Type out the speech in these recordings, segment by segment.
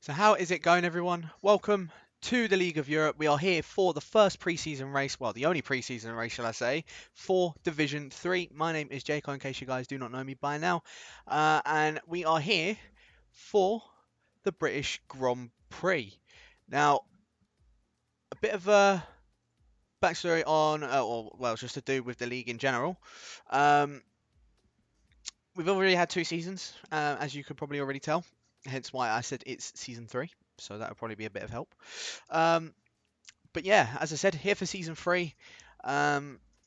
So how is it going, everyone? Welcome to the League of Europe. We are here for the first pre-season race, well, the only pre-season race, shall I say, for Division 3. My name is Jacob, in case you guys do not know me by now. And we are here for the British Grand Prix. Now, a bit of a backstory on, well, just to do with the league in general. We've already had 2 seasons, as you could probably already tell. Hence why I said it's season 3. So that would probably be a bit of help. But yeah, as I said, here for season 3.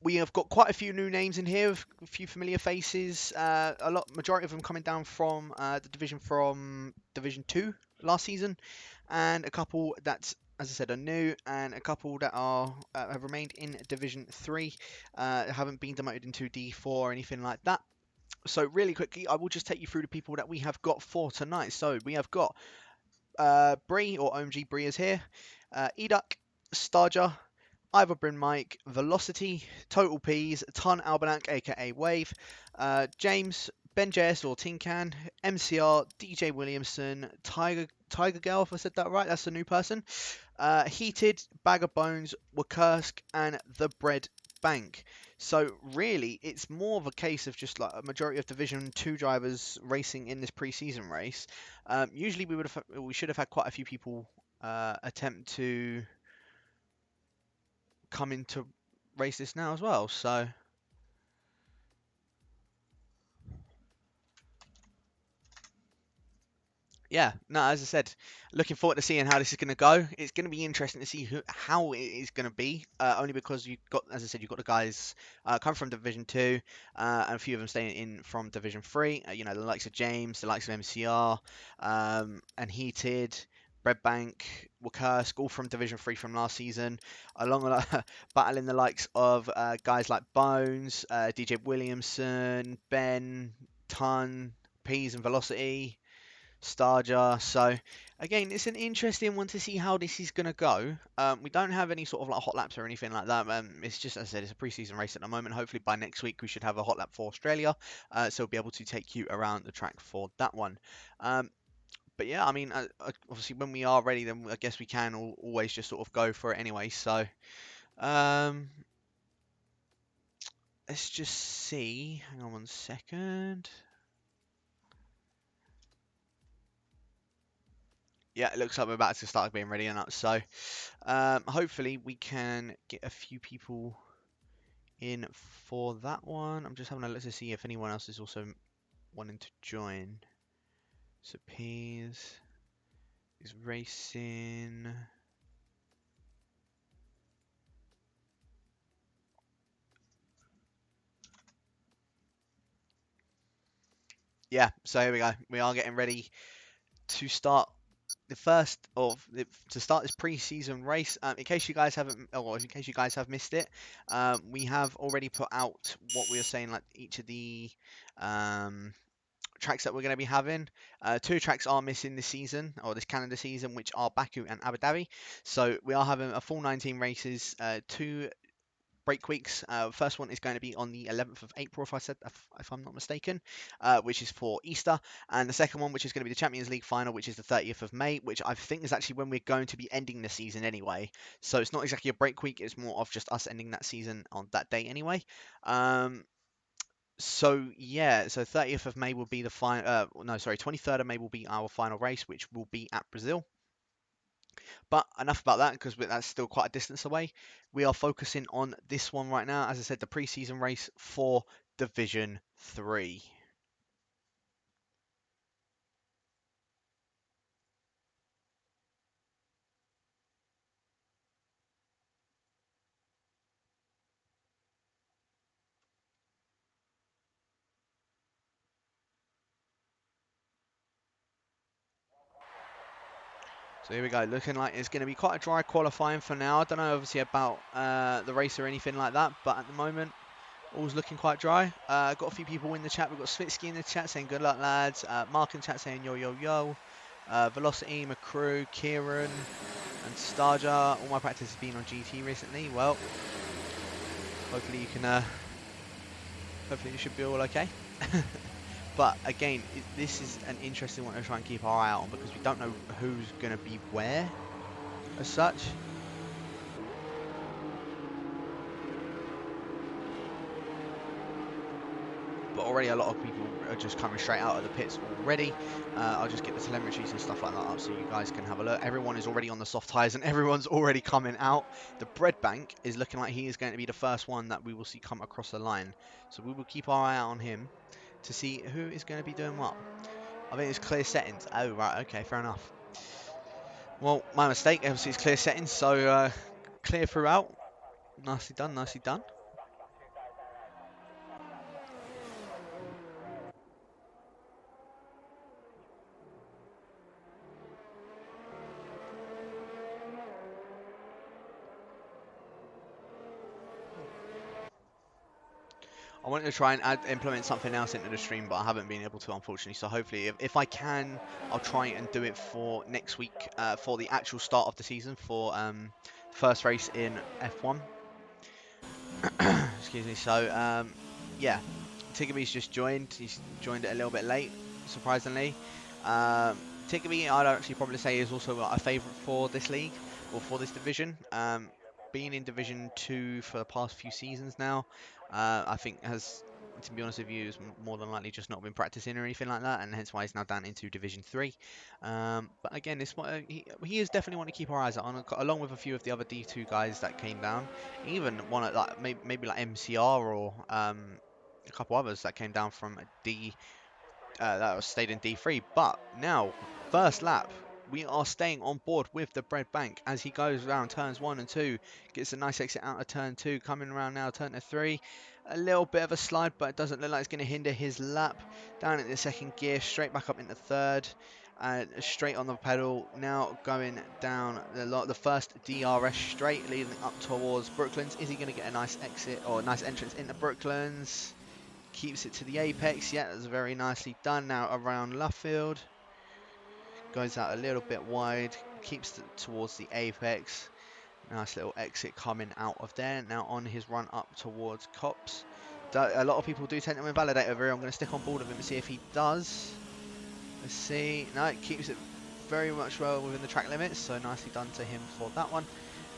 We have got quite a few new names in here, a few familiar faces. Majority of them coming down from the division from Division 2 last season, and a couple that, as I said, are new, and a couple that are have remained in Division 3, haven't been demoted into D4 or anything like that. So really quickly, I will just take you through the people that we have got for tonight. So we have got Bree, or OMG Bree is here, Eduk, Starja, Ivor Bryn Mike, Velocity, Total Peas, Ton Albanak, aka Wave, James, Ben JS or Tinkan, MCR, DJ Williamson, Tiger Girl, if I said that right, that's a new person, Heated, Bag of Bones, Wakursk, and The Bread Bank. So really, it's more of a case of just like a majority of Division 2 drivers racing in this pre-season race. Usually we should have had quite a few people attempt to come in to race this now as well. So yeah, no, as I said, looking forward to seeing how this is going to go. It's going to be interesting to see how it is going to be, only because you've got, as I said, you've got the guys come from Division 2, and a few of them staying in from Division 3. You know, the likes of James, the likes of MCR, and Heated, Breadbank, Wakursk, all from Division 3 from last season, along with battling the likes of guys like Bones, DJ Williamson, Ben, Ton, Peas and Velocity, Starjar. So again, it's an interesting one to see how this is going to go. We don't have any sort of like hot laps or anything like that. It's just, as I said, it's a pre-season race at the moment. Hopefully by next week we should have a hot lap for Australia, so we'll be able to take you around the track for that one. But yeah, I mean, obviously when we are ready, then I guess we can always just sort of go for it anyway. So let's just see. Hang on one second. Yeah, it looks like we're about to start being ready enough. So hopefully we can get a few people in for that one. I'm just having a look to see if anyone else is also wanting to join. So Peas is racing. Yeah, so here we go. We are getting ready to start to start this pre-season race. In case you guys haven't, or in case you guys have missed it, we have already put out what we were saying, like each of the tracks that we're going to be having. 2 tracks are missing this season, or this calendar season, which are Baku and Abu Dhabi. So we are having a full 19 races, 2 break weeks. First one is going to be on the 11th of April, if I'm not mistaken, which is for Easter, and the second one, which is going to be the Champions League final, which is the 30th of May, which I think is actually when we're going to be ending the season anyway. So it's not exactly a break week; it's more of just us ending that season on that day anyway. So yeah, so 30th of May will be the final. No, sorry, 23rd of May will be our final race, which will be at Brazil. But enough about that, because that's still quite a distance away. We are focusing on this one right now. As I said, the pre-season race for Division 3. So here we go, looking like it's going to be quite a dry qualifying for now. I don't know obviously about the race or anything like that, but at the moment, all's looking quite dry. Got a few people in the chat. We've got Svitsky in the chat saying good luck, lads. Mark in the chat saying yo, yo, yo. Velocity, McCrew, Kieran, and Starja. All my practice has been on GT recently. Well, hopefully you can, hopefully you should be all okay. But again, this is an interesting one to try and keep our eye out on because we don't know who's going to be where as such. But already a lot of people are just coming straight out of the pits already. I'll just get the telemetries and stuff like that up so you guys can have a look. Everyone is already on the soft tyres and everyone's already coming out. The bread bank is looking like he is going to be the first one that we will see come across the line. So we will keep our eye out on him to see who is going to be doing what. I think it's clear settings. Oh, right, okay, fair enough. Well, my mistake. Obviously, it's clear settings, so clear throughout. Nicely done, nicely done. I wanted to try and implement something else into the stream, but I haven't been able to, unfortunately. So hopefully, if I can, I'll try and do it for next week, for the actual start of the season, for first race in F1. Excuse me. So yeah, Tiggerby's just joined. He's joined it a little bit late, surprisingly. Tiggerby, I'd actually probably say, is also a favourite for this league or for this division. Being in Division 2 for the past few seasons now, I think has, to be honest with you, is more than likely just not been practicing or anything like that, and hence why he's now down into Division 3. But again, this one, he is definitely one to keep our eyes on, along with a few of the other D2 guys that came down. Even one at like maybe like MCR or a couple others that came down from D that was stayed in D3. But now, first lap, we are staying on board with the bread bank as he goes around turns 1 and 2. Gets a nice exit out of turn 2. Coming around now, turn to 3. A little bit of a slide, but it doesn't look like it's going to hinder his lap. Down in the second gear, straight back up into third. Straight on the pedal. Now going down the first DRS straight, leading up towards Brooklands. Is he going to get a nice exit or a nice entrance into Brooklands? Keeps it to the apex. Yeah, that's very nicely done. Now around Luffield. Goes out a little bit wide. Keeps it towards the apex. Nice little exit coming out of there. Now on his run up towards Cops. A lot of people do tend to invalidate over here. I'm going to stick on board with him and see if he does. Let's see. No, it keeps it very much well within the track limits. So nicely done to him for that one.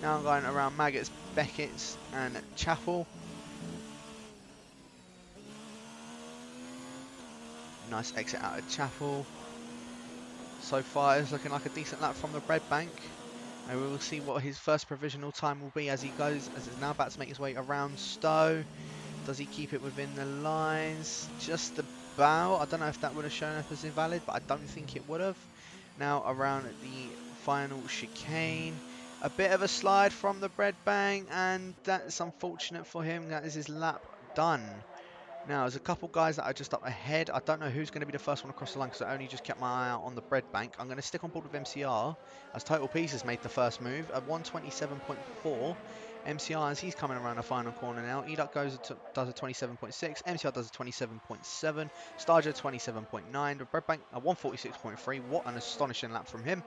Now I'm going around Maggots, Beckett's and Chapel. Nice exit out of Chapel. So far, it's looking like a decent lap from the bread bank. And we will see what his first provisional time will be as he goes, as he's now about to make his way around Stowe. Does he keep it within the lines? Just about. I don't know if that would have shown up as invalid, but I don't think it would have. Now around the final chicane. A bit of a slide from the bread bank, and that's unfortunate for him. That is his lap done. Now, there's a couple guys that are just up ahead. I don't know who's going to be the first one across the line because I only just kept my eye out on the bread bank. I'm going to stick on board with MCR as Total Peace has made the first move at 127.4. MCR, as he's coming around the final corner now, EDUC does a 27.6, MCR does a 27.7, Starja 27.9, the bread bank a 146.3. What an astonishing lap from him.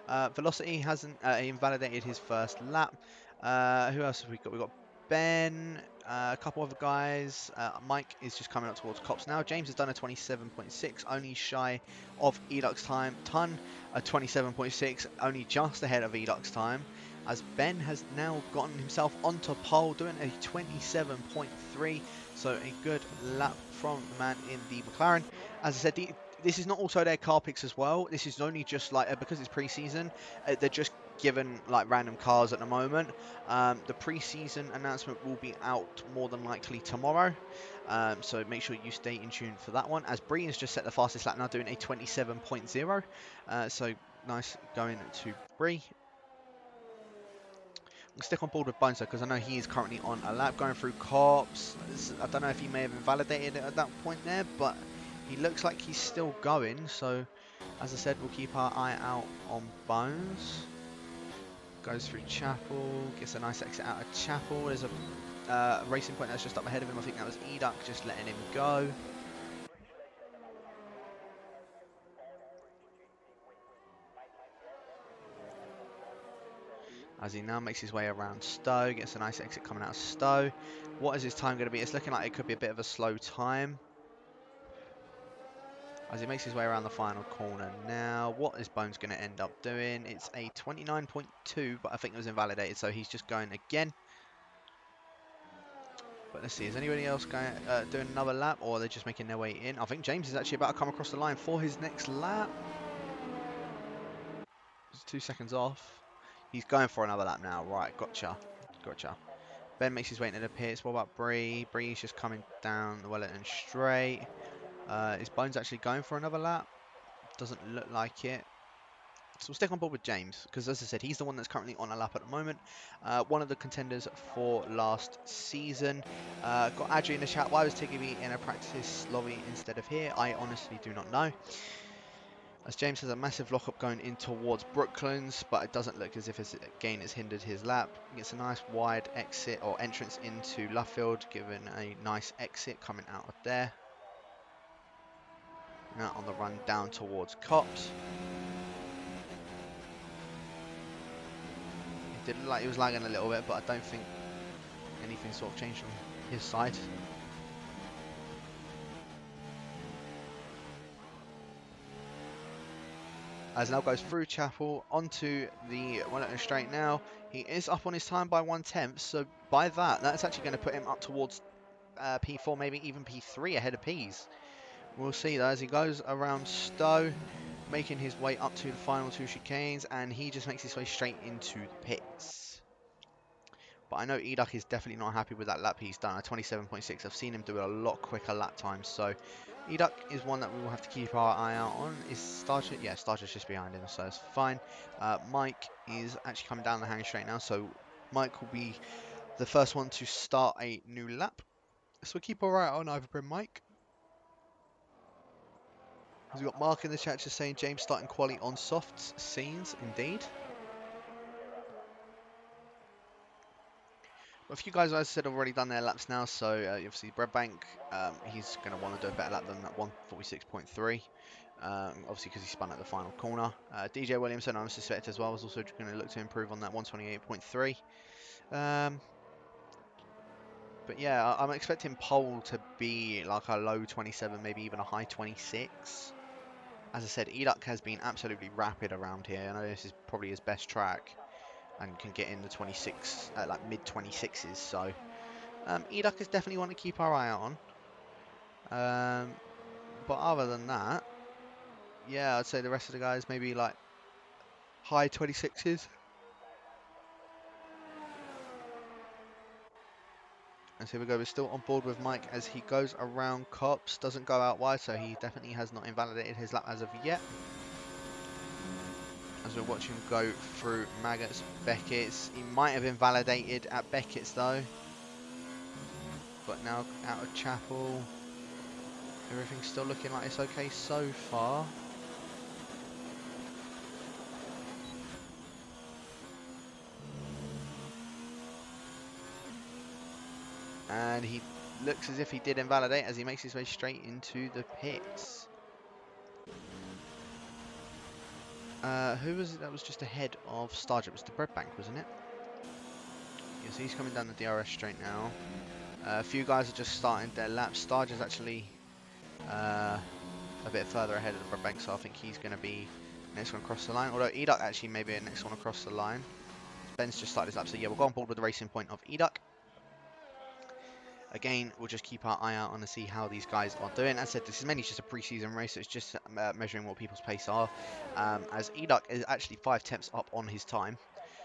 Velocity hasn't invalidated his first lap. Who else have we got? We've got Ben, a couple other guys. Mike is just coming up towards Cops now. James has done a 27.6, only shy of Educ's time. Ton, a 27.6, only just ahead of Educ's time. As Ben has now gotten himself onto pole, doing a 27.3. So a good lap from the man in the McLaren. As I said, this is not also their car picks as well. This is only just like, because it's pre-season, they're just given like random cars at the moment. The pre-season announcement will be out more than likely tomorrow, so make sure you stay in tune for that one. As Bree has just set the fastest lap now, doing a 27.0, so nice going to Bree. I'll stick on board with Bones because I know he is currently on a lap going through Cops. I don't know if he may have invalidated it at that point there, but he looks like he's still going. So as I said, we'll keep our eye out on Bones. Goes through Chapel, gets a nice exit out of Chapel. There's a, racing point that's just up ahead of him. I think that was Educ just letting him go. As he now makes his way around Stowe, gets a nice exit coming out of Stowe. What is his time going to be? It's looking like it could be a bit of a slow time. as he makes his way around the final corner. Now, what is Bones going to end up doing? It's a 29.2, but I think it was invalidated, so he's just going again. But let's see, is anybody else going doing another lap, or are they just making their way in? I think James is actually about to come across the line for his next lap. It's 2 seconds off. He's going for another lap now. Right, gotcha. Gotcha. Ben makes his way into the pits. What about Bree? Bree's just coming down the Wellington straight. Is Bones actually going for another lap? Doesn't look like it. So we'll stick on board with James, because as I said, he's the one that's currently on a lap at the moment. One of the contenders for last season. Got Adri in the chat. Why was Tiggy in a practice lobby instead of here? I honestly do not know. As James has a massive lockup going in towards Brooklands, but it doesn't look as if his gain has hindered his lap. He gets a nice wide exit or entrance into Luffield, given a nice exit coming out of there. Now on the run down towards Cops. It did look like he was lagging a little bit, but I don't think anything sort of changed from his side. As now goes through Chapel onto the Wellington straight now. He is up on his time by 1/10, so by that's actually going to put him up towards P4, maybe even P3 ahead of P's. We'll see though as he goes around Stowe, making his way up to the final 2 chicanes, and he just makes his way straight into the pits. But I know Eduk is definitely not happy with that lap he's done, a 27.6. I've seen him do a lot quicker lap times, so Eduk is one that we will have to keep our eye out on. Is Starcher? Yeah, Starcher's just behind him, so it's fine. Mike is actually coming down the hang straight now, so Mike will be the first one to start a new lap. So we'll keep our eye out on Overbrim Mike. We've got Mark in the chat just saying James starting quali on softs scenes, indeed. A few guys, as I said, have already done their laps now, so obviously Breadbank, he's going to want to do a better lap than that 146.3, obviously because he spun at the final corner. DJ Williamson, I suspect as well, is also going to look to improve on that 128.3. But yeah, I'm expecting Pole to be like a low 27, maybe even a high 26. As I said, Eduk has been absolutely rapid around here. I know this is probably his best track and can get in the 26, like mid 26s, so Eduk is definitely one to keep our eye out on. But other than that, yeah, I'd say the rest of the guys maybe like high 26s. And so here we go, we're still on board with Mike as he goes around Cops, doesn't go out wide, so he definitely has not invalidated his lap as of yet. As we're watching him go through Maggots, Beckett's, he might have invalidated at Beckett's though. But now out of Chapel, everything's still looking like it's okay so far. And he looks as if he did invalidate as he makes his way straight into the pits. Who was it that was just ahead of Starger? It was the Breadbank, wasn't it? Yeah, so he's coming down the DRS straight now. A few guys are just starting their laps. Starger's actually a bit further ahead of the Breadbank, so I think he's going to be next one across the line. Although Eduk actually may be the next one across the line. Ben's just started his lap, so yeah, we'll go on board with the racing point of Eduk. Again, we'll just keep our eye out on to see how these guys are doing. As I said, this is mainly just a pre-season race, so it's just measuring what people's pace are. As Eduk is actually 5/10 up on his time.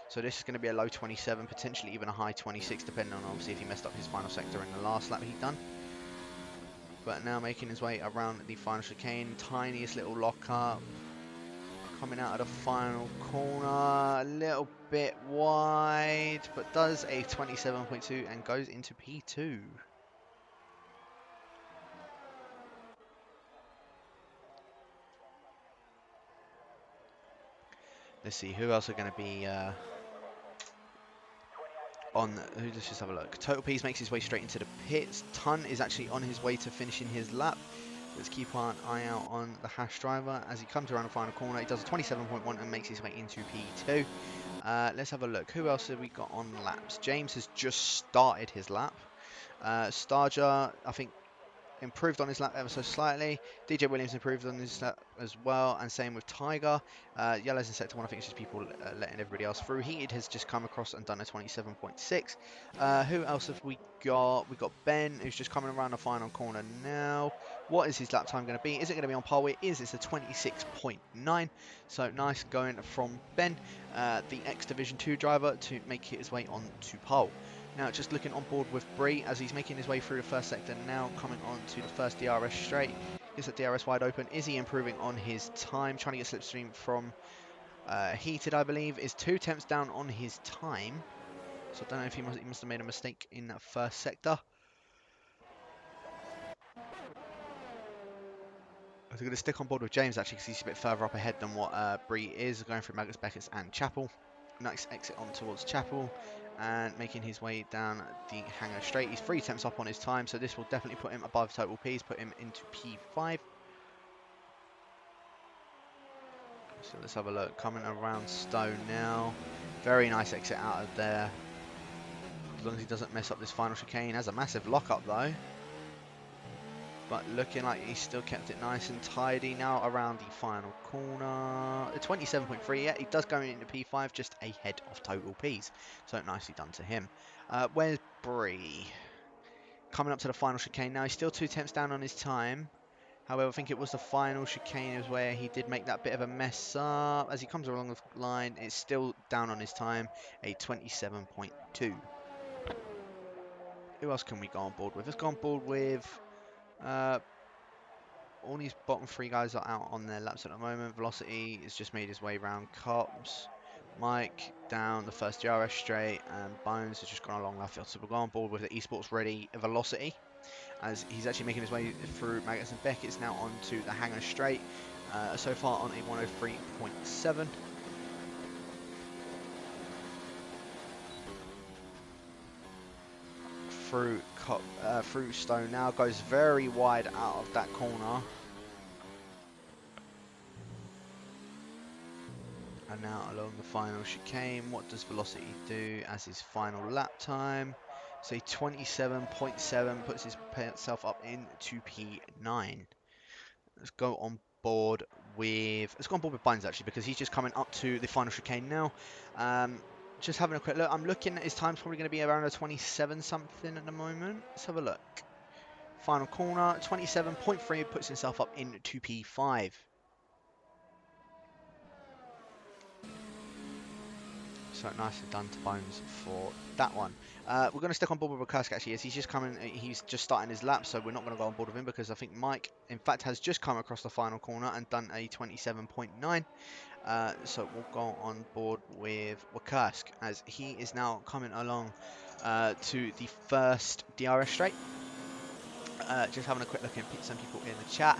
So this is going to be a low 27, potentially even a high 26, depending on obviously if he messed up his final sector in the last lap he'd done. But now making his way around the final chicane, tiniest little lockup. Coming out of the final corner, a little bit wide, but does a 27.2 and goes into P2. Let's see, who else are going to be on, let's just have a look. Total Peace makes his way straight into the pits. Tun is actually on his way to finishing his lap. Let's keep an eye out on the Hash driver as he comes around the final corner. He does a 27.1 and makes his way into P2. Let's have a look. Who else have we got on laps? James has just started his lap. Starger, I think improved on his lap ever so slightly. DJ Williams improved on his lap as well, and same with Tiger. Yellows in sector 1, I think it's just people letting everybody else through. Heated has just come across and done a 27.6. Who else have we got? We've got Ben, who's just coming around the final corner now. What is his lap time going to be? Is it going to be on par? It is. It's a 26.9. So nice going from Ben, the X Division 2 driver, to make his way on to pole. Now just looking on board with Bree as he's making his way through the first sector, now coming on to the first DRS straight. Gets the DRS wide open. Is he improving on his time? Trying to get slipstream from Heated, I believe, is 2 tenths down on his time. So I don't know if he must have made a mistake in that first sector. I'm going to stick on board with James actually because he's a bit further up ahead than what Bree is, going through Magnus, Beckett and Chapel. Nice exit on towards Chapel and making his way down the hangar straight. He's 3 tenths up on his time, so this will definitely put him above total Ps, put him into P5. So let's have a look. Coming around Stowe now. Very nice exit out of there. As long as he doesn't mess up this final chicane. Has a massive lockup though. But looking like he's still kept it nice and tidy now around the final corner. 27.3, yeah, he does go into P5 just ahead of total Ps. So nicely done to him. Where's Bree? Coming up to the final chicane now. He's still 2 tenths down on his time. However, I think it was the final chicane is where he did make that bit of a mess up. As he comes along the line, it's still down on his time, a 27.2. Who else can we go on board with? Let's go on board with... all these bottom 3 guys are out on their laps at the moment. Velocity has just made his way around Cops. Mike down the first DRS straight, and Bones has just gone along left field. So we'll go on board with the esports ready Velocity, as he's actually making his way through Maggots and Beckett's now onto the hangar straight. So far on a 103.7. Through Stone now, goes very wide out of that corner. And now along the final chicane, what does Velocity do as his final lap time? So 27.7 puts himself up into P9. Let's go on board with Bynes actually, because he's just coming up to the final chicane now. Just having a quick look. I'm looking at his time's probably going to be around a 27 something at the moment. Let's have a look. Final corner, 27.3 puts himself up into P5. So nicely done to Bones for that one. We're going to stick on board with Kursk actually, as he's just coming. He's just starting his lap, so we're not going to go on board with him because I think Mike, in fact, has just come across the final corner and done a 27.9. So we'll go on board with Kursk as he is now coming along to the first DRS straight. Just having a quick look at some people in the chat.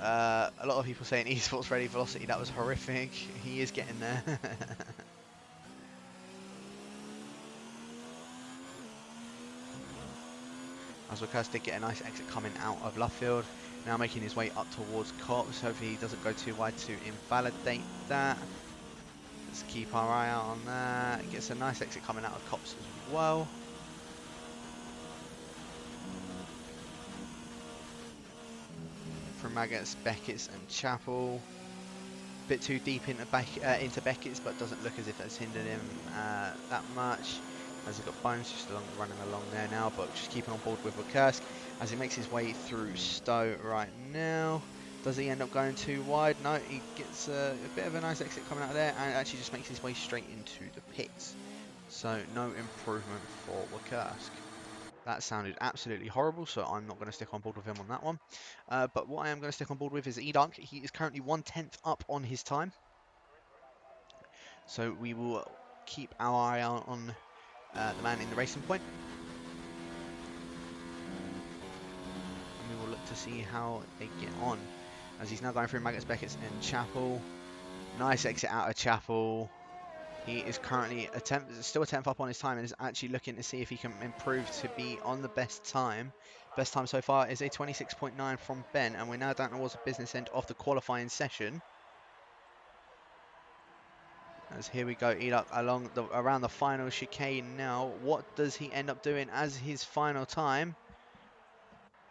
A lot of people saying esports ready Velocity. That was horrific. He is getting there. As Kursk did get a nice exit coming out of Luffield. Now making his way up towards Cops. Hopefully he doesn't go too wide to invalidate that. Let's keep our eye out on that. He gets a nice exit coming out of Cops as well. From Maggots, Beckett's and Chapel. Bit too deep into Beckett's, but doesn't look as if that's hindered him that much. As he's got Bones just running along there now, but just keeping on board with Kursk as he makes his way through Stowe right now. Does he end up going too wide? No, he gets a bit of a nice exit coming out of there and actually just makes his way straight into the pits. So no improvement for Kursk. That sounded absolutely horrible, so I'm not going to stick on board with him on that one. But what I am going to stick on board with is Edunk. He is currently 1/10 up on his time. So we will keep our eye out on the man in the racing point. And we will look to see how they get on. As he's now going through Maggots, Beckett's and Chapel. Nice exit out of Chapel. He is currently still a 10th up on his time and is actually looking to see if he can improve to be on the best time. Best time so far is a 26.9 from Ben, and we're now down towards the business end of the qualifying session. As here we go, Eduk around the final chicane now. What does he end up doing as his final time?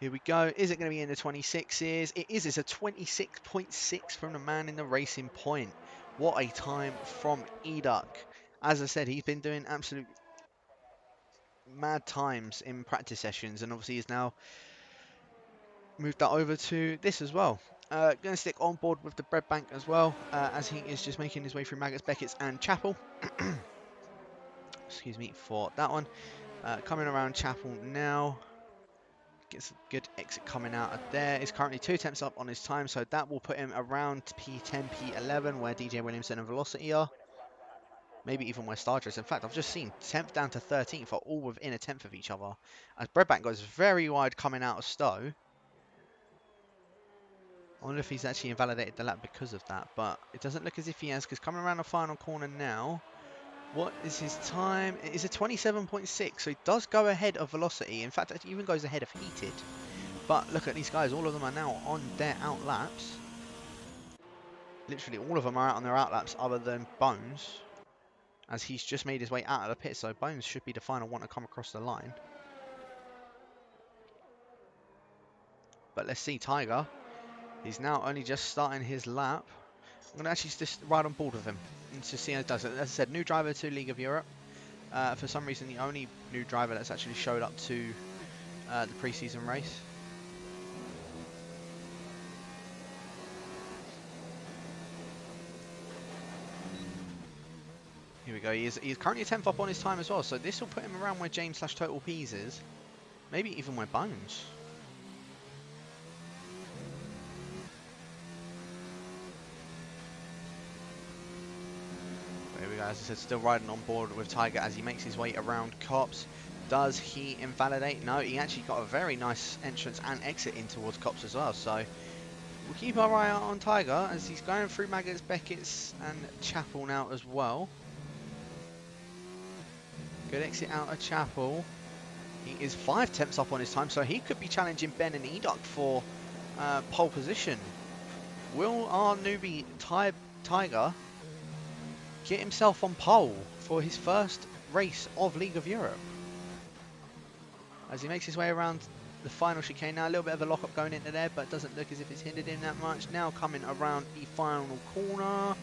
Here we go. Is it going to be in the 26s? It is. It's a 26.6 from the man in the Racing Point. What a time from Eduk. As I said, he's been doing absolute mad times in practice sessions, and obviously he's now moved that over to this as well. Going to stick on board with the bread bank as well, as he is just making his way through Maggots, Beckett's and Chapel. Excuse me for that one. Coming around Chapel now. Gets a good exit coming out of there. He's currently 2 attempts up on his time, so that will put him around P10, P11, where DJ Williamson and Velocity are. Maybe even where Starger is. In fact, I've just seen 10th down to 13th are all within a 10th of each other. As Breadbank goes very wide coming out of Stowe. I wonder if he's actually invalidated the lap because of that, but it doesn't look as if he has, because coming around the final corner now, what is his time? It is a 27.6, so he does go ahead of Velocity. In fact, it even goes ahead of Heated. But look at these guys, all of them are now on their out laps. Literally all of them are out on their out laps other than Bones, as he's just made his way out of the pit, so Bones should be the final one to come across the line. But let's see, Tiger, he's now only just starting his lap. I'm going to actually just ride on board with him and to see how it does. As I said, new driver to League of Europe. For some reason, the only new driver that's actually showed up to the pre-season race. Here we go. He's currently 10th up on his time as well, so this will put him around where James / Total Peas is. Maybe even where Bones. Here we go, as I said, still riding on board with Tiger as he makes his way around Cops. Does he invalidate? No, he actually got a very nice entrance and exit in towards Cops as well, so we'll keep our eye out on Tiger as he's going through Maggots, Beckett's and Chapel now as well. Good exit out of Chapel. He is 5 tenths up on his time, so he could be challenging Ben and Eduk for pole position. Will our newbie Tiger get himself on pole for his first race of League of Europe? As he makes his way around the final chicane now, a little bit of a lock-up going into there, but it doesn't look as if it's hindered him that much. Now coming around the final corner,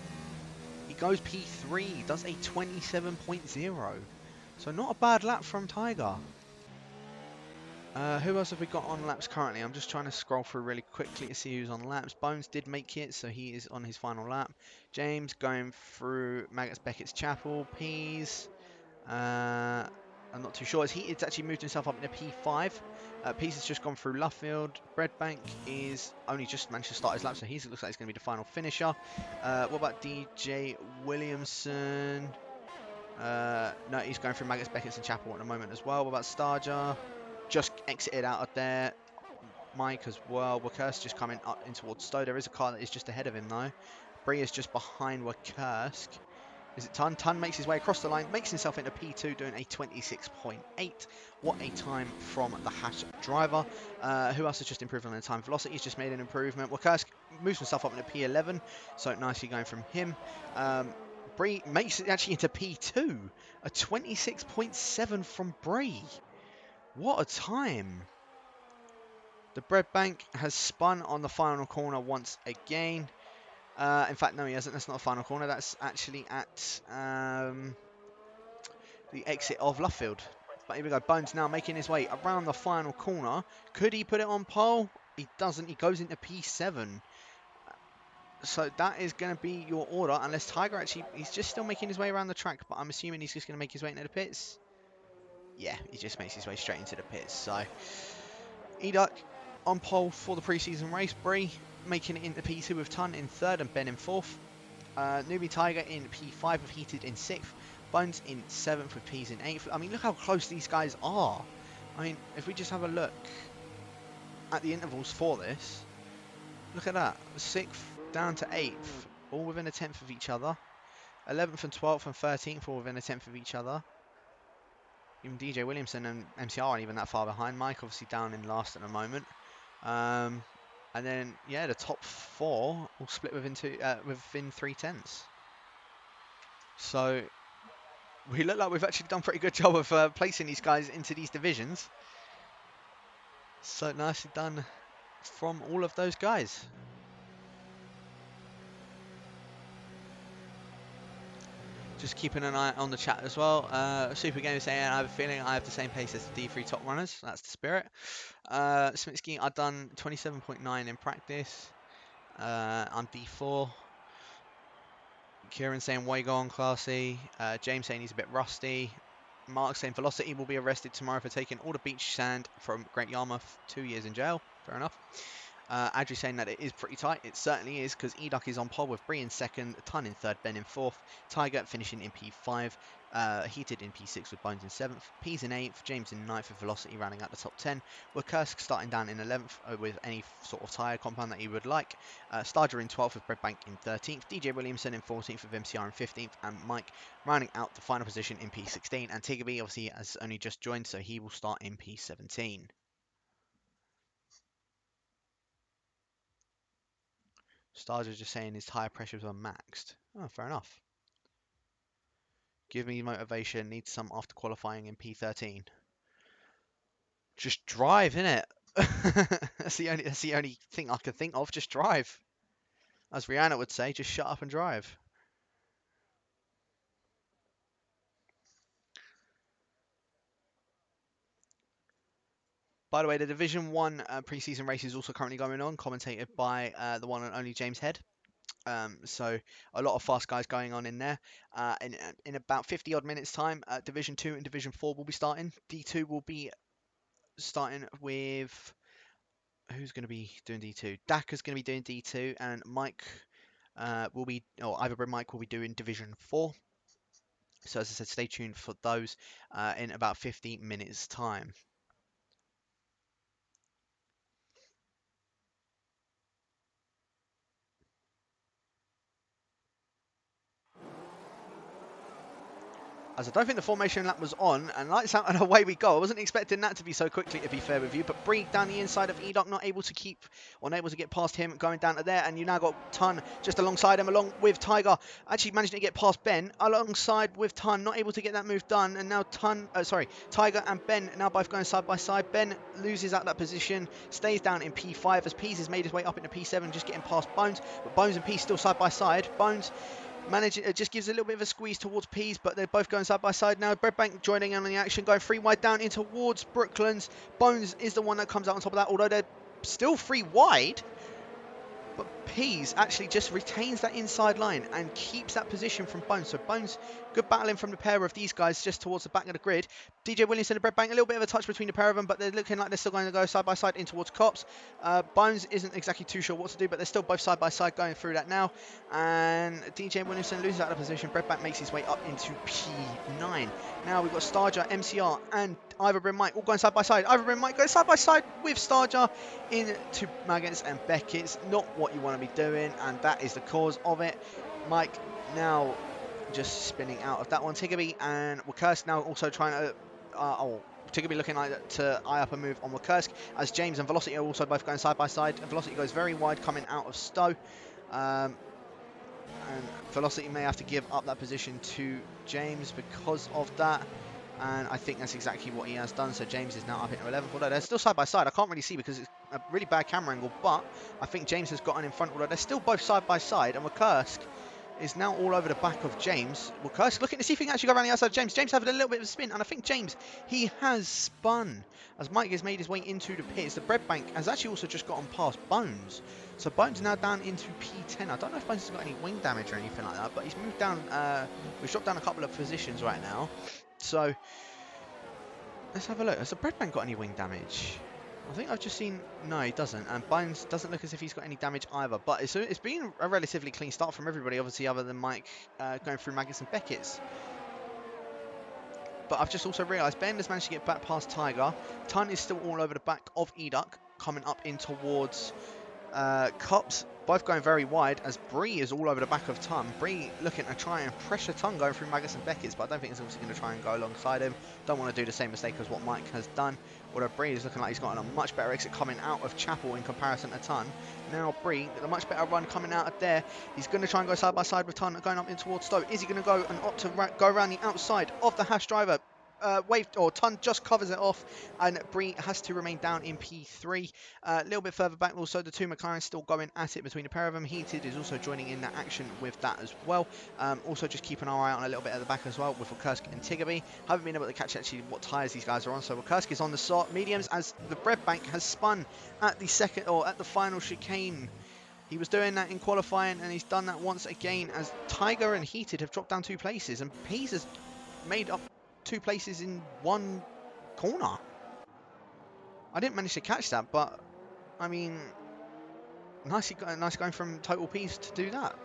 he goes P3, does a 27.0. So not a bad lap from Tiger. Who else have we got on laps currently? I'm just trying to scroll through really quickly to see who's on laps. Bones did make it, so he is on his final lap. James going through Maggots, Beckett's, Chapel, Peas. I'm not too sure. It's actually moved himself up into P5. Peas has just gone through Luffield. Breadbank is only just managed to start his lap, so he looks like he's going to be the final finisher. What about DJ Williamson? No, he's going through Maggots, Beckett's and Chapel at the moment as well. What about Starger? Just exited out of there. Mike as well. Wakursk just coming up in towards Stowe. There is a car that is just ahead of him though. Bree is just behind Wakursk. Is it Tun? Tun makes his way across the line, makes himself into P2, doing a 26.8. What a time from the Hatch driver. Who else has just improved on their time? Velocity's just made an improvement. Wakursk moves himself up into P11, so nicely going from him. Bree makes it actually into P2, a 26.7 from Bree. What a time. The bread bank has spun on the final corner once again. In fact, no, he hasn't. That's not a final corner. That's actually at the exit of Luffield. But here we go. Bones now making his way around the final corner. Could he put it on pole? He doesn't. He goes into P7. So that is going to be your order. Unless Tiger actually... He's just still making his way around the track. But I'm assuming he's just going to make his way into the pits. Yeah, he just makes his way straight into the pits. So, Eduk on pole for the pre-season race. Bree making it into P2 with Tun in 3rd and Ben in 4th. Newbie Tiger in P5 with Heated in 6th. Bones in 7th with Peas in 8th. I mean, look how close these guys are. I mean, if we just have a look at the intervals for this. Look at that. 6th down to 8th. All within a 10th of each other. 11th and 12th and 13th all within a 10th of each other. Even DJ Williamson and MCR aren't even that far behind. Mike obviously down in last at the moment. And then, yeah, the top 4 will split within 3/10. So, we look like we've actually done a pretty good job of placing these guys into these divisions. So nicely done from all of those guys. Just keeping an eye on the chat as well. Super Game is saying, I have a feeling I have the same pace as the D3 top runners. That's the spirit. Smitsky, I've done 27.9 in practice. I'm D4. Kieran saying, way gone, classy. James saying he's a bit rusty. Mark saying, Velocity will be arrested tomorrow for taking all the beach sand from Great Yarmouth. 2 years in jail. Fair enough. Adri saying that it is pretty tight. It certainly is, because Educ is on pole with Bree in second, Tun in third, Ben in fourth, Tiger finishing in P5, Heated in P6 with Bones in seventh, Peas in eighth, James in ninth with Velocity rounding out the top 10, with Kursk starting down in 11th with any sort of tyre compound that he would like, Starger in 12th with Breadbank in 13th, DJ Williamson in 14th with MCR in 15th, and Mike rounding out the final position in P16, and Tiggerby obviously has only just joined, so he will start in P17. Stars are just saying his tyre pressures are maxed. Oh, fair enough. Give me motivation. Need some after qualifying in P13. Just drive, innit? that's the only thing I can think of. Just drive. As Rihanna would say, just shut up and drive. By the way, the Division 1 pre-season race is also currently going on, commentated by the one and only James Head. So a lot of fast guys going on in there. In about 50 odd minutes time, Division 2 and Division 4 will be starting. D2 will be starting with, who's going to be doing D2? Daka's going to be doing D2, and Mike will be, or Ivory Mike will be doing Division 4. So as I said, stay tuned for those in about 15 minutes time. As I don't think the formation lap was on, and lights out and away we go. I wasn't expecting that to be so quickly, to be fair with you, but Bree down the inside of Edoc, not able to keep, or unable to get past him, going down to there, and you now got Tun just alongside him, along with Tiger, actually managing to get past Ben, alongside with Tun, not able to get that move done, and now Tiger and Ben now both going side by side. Ben loses out that position, stays down in P5, as Peas has made his way up into P7, just getting past Bones, but Bones and Peas still side by side. Bones just gives a little bit of a squeeze towards Peas, but they're both going side by side now. Breadbank joining in on the action, going 3 wide down in towards Brooklands. Bones is the one that comes out on top of that, although they're still 3 wide. But Peas actually just retains that inside line and keeps that position from Bones. So Bones, good battling from the pair of these guys just towards the back of the grid. DJ Williamson and Breadbank, a little bit of a touch between the pair of them, but they're looking like they're still going to go side by side in towards Cops. Bones isn't exactly too sure what to do, but they're still both side by side going through that now. And DJ Williamson loses out of position. Breadbank makes his way up into P9. Now we've got Starjar, MCR, and Ivory Mike all going side by side. Ivory Mike going side by side with Starjar into Maggots and Beckett's. Not what you want to be doing, and that is the cause of it. Mike now just spinning out of that one. Tiggerby and Wakursk now also trying to Tiggerby looking like to eye up a move on Wakursk, as James and Velocity are also both going side by side. Velocity goes very wide coming out of Stowe, and Velocity may have to give up that position to James because of that. And I think that's exactly what he has done. So James is now up into 11th, although they're still side by side. I can't really see because it's a really bad camera angle, but I think James has gotten in front, although they're still both side by side. And Wakursk is now all over the back of James. Wakursk looking to see if he can actually go around the outside of James. James having a little bit of a spin, and I think James, he has spun. As Mike has made his way into the pits, the Breadbank has actually also just gotten past Bones. So Bones now down into P10. I don't know if Bones has got any wing damage or anything like that, but he's moved down, we've dropped down a couple of positions right now. So let's have a look. Has the Breadbank got any wing damage? I think I've just seen, no, he doesn't, and Bones doesn't look as if he's got any damage either, but it's been a relatively clean start from everybody, obviously, other than Mike going through Maggots and Beckett's. But I've just also realised Ben has managed to get back past Tiger. Tun is still all over the back of Educ, coming up in towards Cops, both going very wide, as Bree is all over the back of Tun. Bree looking to try and pressure Tun going through Maggots and Beckett's, but I don't think he's obviously going to try and go alongside him. Don't want to do the same mistake as what Mike has done. Although Bree is looking like he's gotten a much better exit coming out of Chapel in comparison to Tun. Now Bree, with a much better run coming out of there. He's going to try and go side by side with Tun, going up in towards Stowe. Is he going to go and opt to go around the outside of the Hash driver? Ton just covers it off, and Bree has to remain down in P3. A little bit further back, also the two McLarens still going at it between the pair of them. Heated is also joining in that action with that as well. Also just keeping our eye out on a little bit at the back as well with Kursk and Tiggerby. Haven't been able to catch actually what tyres these guys are on. So Kursk is on the mediums as the bread bank has spun at the final chicane. He was doing that in qualifying, and he's done that once again as Tiger and Heated have dropped down 2 places, and Pease has made up 2 places in 1 corner. I didn't manage to catch that, but I mean, nice going from Total Pease to do that.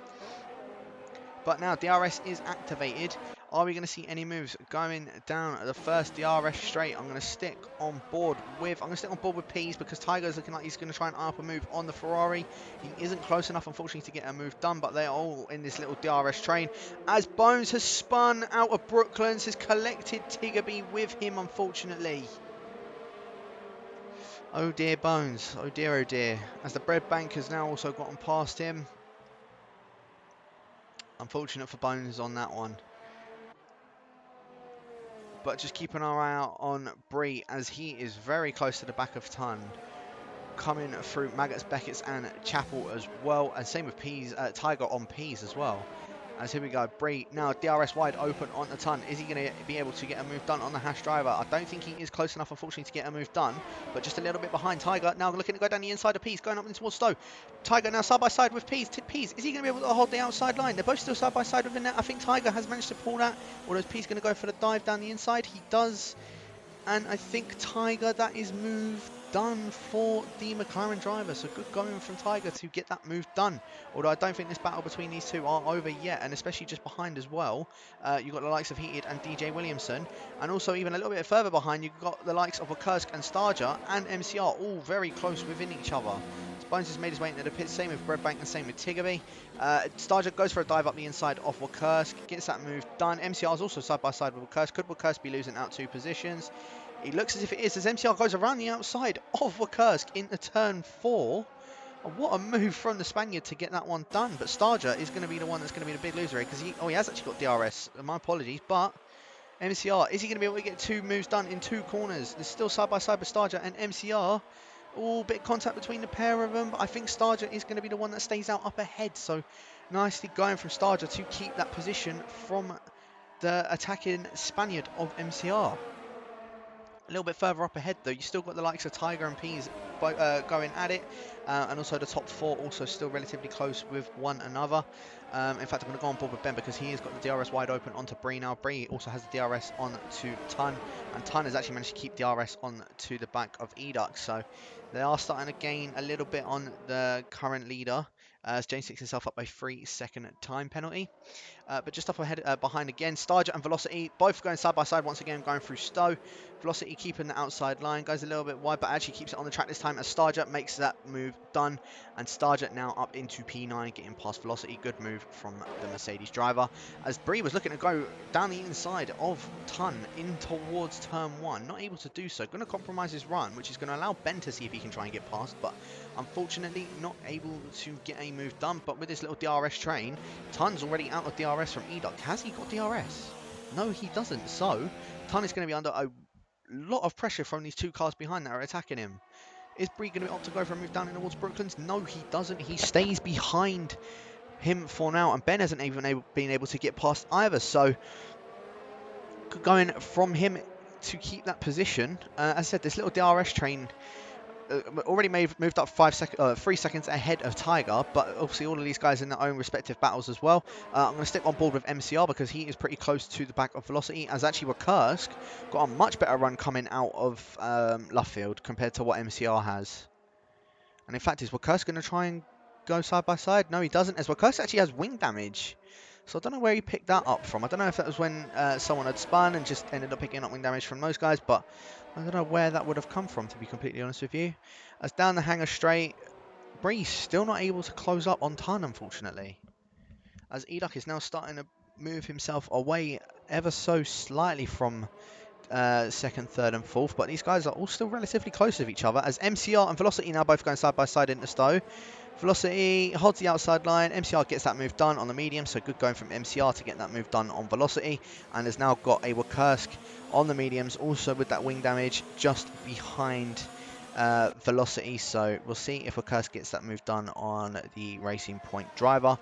But now DRS is activated. Are we going to see any moves going down the first DRS straight? I'm going to stick on board with Pease because Tiger's looking like he's going to try and up a move on the Ferrari. He isn't close enough, unfortunately, to get a move done, but they're all in this little DRS train. As Bones has spun out of Brooklands, has collected Tiggerby with him, unfortunately. Oh dear, Bones. Oh dear. As the bread bank has now also gotten past him. Unfortunate for Bones on that one. But just keep an eye out on Bree as he is very close to the back of Ton. Coming through Maggots, Beckett's and Chapel as well. And same with Pease, Tiger on Pease as well. As here we go, Bree now DRS wide open on the Ton. Is he going to be able to get a move done on the Hash driver? I don't think he is close enough, unfortunately, to get a move done. But just a little bit behind Tiger. Now looking to go down the inside of Pease, going up towards Stowe. Tiger now side by side with Pease. Pease, is he going to be able to hold the outside line? They're both still side by side within that. I think Tiger has managed to pull that. Or is Pease going to go for the dive down the inside? He does. And I think Tiger, that is move done for the McLaren driver. So good going from Tiger to get that move done. Although I don't think this battle between these two are over yet. And especially just behind as well. You've got the likes of Heated and DJ Williamson. And also even a little bit further behind, you've got the likes of Kursk and Starger and MCR all very close within each other. Bones has made his way into the pit, same with Breadbank and same with Tiggerby. Starger goes for a dive up the inside of Kursk, gets that move done. MCR is also side by side with Kursk. Could Kursk be losing out 2 positions? It looks as if it is, as MCR goes around the outside of Kursk into turn 4. Oh, what a move from the Spaniard to get that one done. But Starger is going to be the one that's going to be the big loser here because he has actually got DRS. My apologies, but MCR, is he going to be able to get 2 moves done in 2 corners? There's still side by side with Starger and MCR. All bit of contact between the pair of them, but I think Starger is going to be the one that stays out up ahead. So nicely going from Starger to keep that position from the attacking Spaniard of MCR. A little bit further up ahead though, you still got the likes of Tiger and Pease going at it, and also the top 4 also still relatively close with one another. In fact, I'm going to go on board with Ben because he has got the DRS wide open onto Bree now. Bree also has the DRS on to Ton, and Ton has actually managed to keep DRS on to the back of Edux. So they are starting to gain a little bit on the current leader as James picks himself up by 3-second time penalty. But just up ahead, behind again, Starger and Velocity, both going side by side once again, going through Stowe. Velocity keeping the outside line, goes a little bit wide, but actually keeps it on the track this time as Starger makes that move done. And Starger now up into P9, getting past Velocity. Good move from the Mercedes driver. As Bree was looking to go down the inside of Ton in towards turn 1, not able to do so. Going to compromise his run, which is going to allow Ben to see if he can try and get past, but unfortunately not able to get a move done. But with this little DRS train, Ton's already out of DRS from Edux. Has he got DRS? No, he doesn't. So Ton is going to be under a lot of pressure from these 2 cars behind that are attacking him. Is Bree going to opt to go for a move down in towards Brooklands? No, he doesn't. He stays behind him for now, and Ben hasn't even been able to get past either. So going from him to keep that position. As I said, this little DRS train already moved up 3 seconds ahead of Tiger, but obviously all of these guys in their own respective battles as well. I'm going to stick on board with MCR because he is pretty close to the back of Velocity, as actually Kursk got a much better run coming out of Luffield compared to what MCR has. And in fact, is Kursk going to try and go side by side? No, he doesn't, as Kursk actually has wing damage. So I don't know where he picked that up from. I don't know if that was when someone had spun and just ended up picking up wing damage from those guys, but I don't know where that would have come from, to be completely honest with you. As down the hangar straight, Bree still not able to close up on Ton, unfortunately. As Edux is now starting to move himself away ever so slightly from 2nd, 3rd and 4th, but these guys are all still relatively close with each other, as MCR and Velocity now both going side by side into Stowe. Velocity holds the outside line. MCR gets that move done on the medium, so good going from MCR to get that move done on Velocity. And has now got a Wakursk on the mediums, also with that wing damage just behind Velocity. So we'll see if Wakursk gets that move done on the Racing Point driver.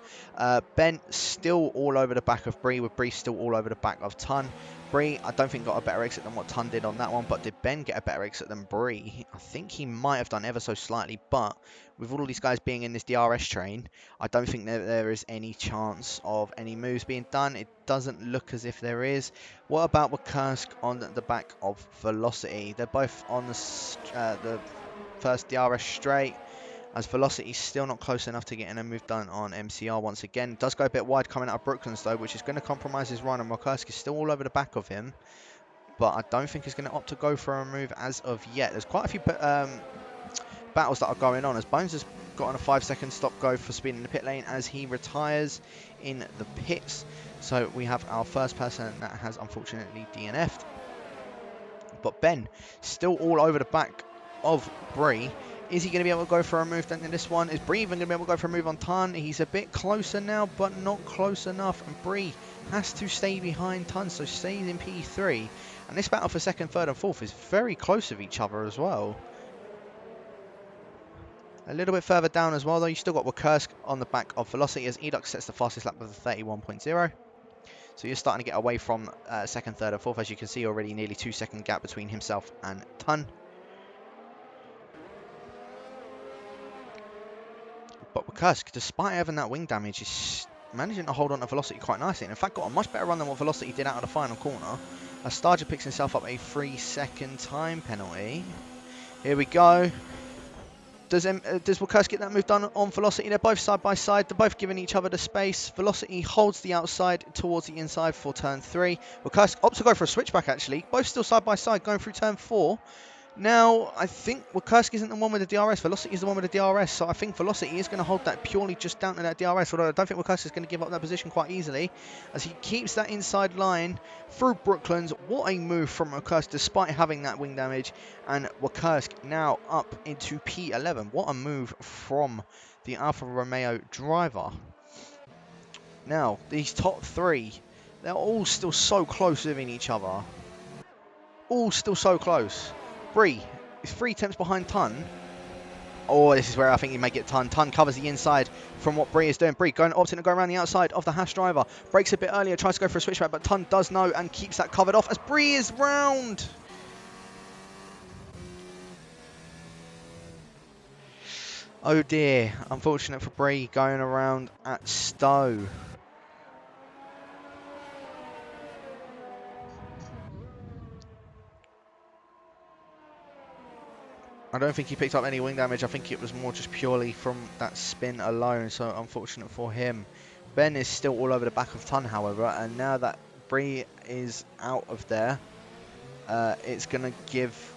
Ben still all over the back of Bree, with Bree still all over the back of Tun. Bree, I don't think got a better exit than what Tun did on that one, but did Ben get a better exit than Bree? I think he might have done ever so slightly, but with all of these guys being in this DRS train, I don't think there is any chance of any moves being done. It doesn't look as if there is. What about Wakursk on the back of Velocity? They're both on the first DRS straight, as Velocity still not close enough to getting a move done on MCR once again. Does go a bit wide coming out of Brooklands though, which is going to compromise his run, and Wakursk is still all over the back of him. But I don't think he's going to opt to go for a move as of yet. There's quite a few battles that are going on, as Bones has got on a 5-second stop go for speed in the pit lane as he retires in the pits. So we have our first person that has unfortunately DNF'd. But Ben still all over the back of Bree. Is he going to be able to go for a move then in this one? Is Bree even going to be able to go for a move on Tun? He's a bit closer now, but not close enough. And Bree has to stay behind Tun, so stays in P3. And this battle for second, third, and fourth is very close of each other as well. A little bit further down as well, though, you still got Wakursk on the back of Velocity, as Edux sets the fastest lap with a 31.0. So you're starting to get away from second, third, and fourth. As you can see, already nearly 2-second gap between himself and Tun. But Wakursk, despite having that wing damage, is managing to hold on to Velocity quite nicely. And in fact, got a much better run than what Velocity did out of the final corner. As Starger picks himself up a 3-second time penalty. Here we go. Does Wakursk get that move done on Velocity? They're both side by side. They're both giving each other the space. Velocity holds the outside towards the inside for turn 3. Wakursk opts to go for a switchback, actually. Both still side by side going through turn 4. Now, I think Wakursk isn't the one with the DRS. Velocity is the one with the DRS. So I think Velocity is going to hold that purely just down to that DRS. Although I don't think Wakursk is going to give up that position quite easily, as he keeps that inside line through Brooklands. What a move from Wakursk despite having that wing damage. And Wakursk now up into P11. What a move from the Alfa Romeo driver. Now, these top 3, they're all still so close within each other. All still so close. Bree is 3 tenths behind Tun. Oh, this is where I think he may get Tun. Tun covers the inside from what Bree is doing. Bree opting to go around the outside of the Haas driver. Breaks a bit earlier, tries to go for a switchback, but Tun does know and keeps that covered off as Bree is round. Oh dear, unfortunate for Bree going around at Stowe. I don't think he picked up any wing damage. I think it was more just purely from that spin alone. So unfortunate for him. Ben is still all over the back of Tun, however. And now that Bree is out of there, it's going to give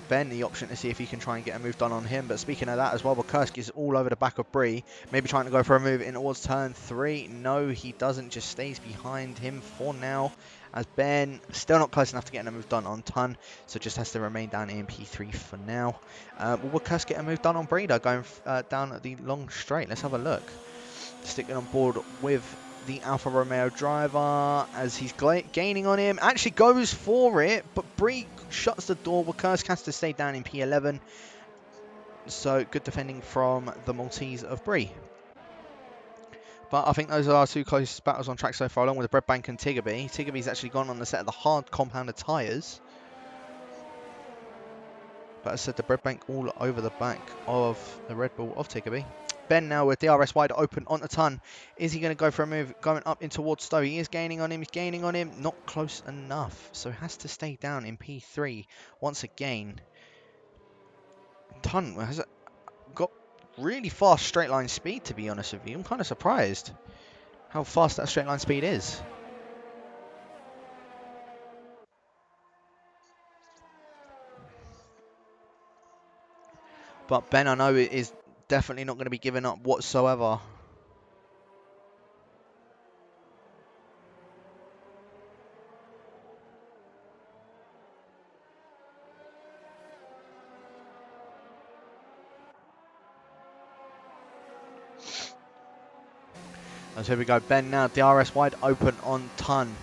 Ben the option to see if he can try and get a move done on him. But speaking of that as well, Wakursk is all over the back of Bree. Maybe trying to go for a move in towards turn 3. No, he doesn't. Just stays behind him for now. As Ben still not close enough to getting a move done on Tun, so just has to remain down in P3 for now. Will Wakursk get a move done on Breeder going down the long straight? Let's have a look. Sticking on board with the Alfa Romeo driver as he's gaining on him. Actually goes for it, but Bree shuts the door. Wakursk has to stay down in P11. So good defending from the Maltese of Bree. But I think those are our 2 closest battles on track so far, along with the Breadbank and Tiggerby. Tiggerby's actually gone on the set of the hard compounded tyres. But as I said, the Breadbank all over the back of the Red Bull of Tiggerby. Ben now with DRS wide open on the Tun. Is he going to go for a move going up in towards Stowe? He is gaining on him. He's gaining on him. Not close enough. So has to stay down in P3 once again. Tun has got really fast straight line speed, to be honest with you. I'm kind of surprised how fast that straight line speed is. But Ben, I know, is definitely not going to be giving up whatsoever. As here we go, Ben now, DRS wide open on Ton.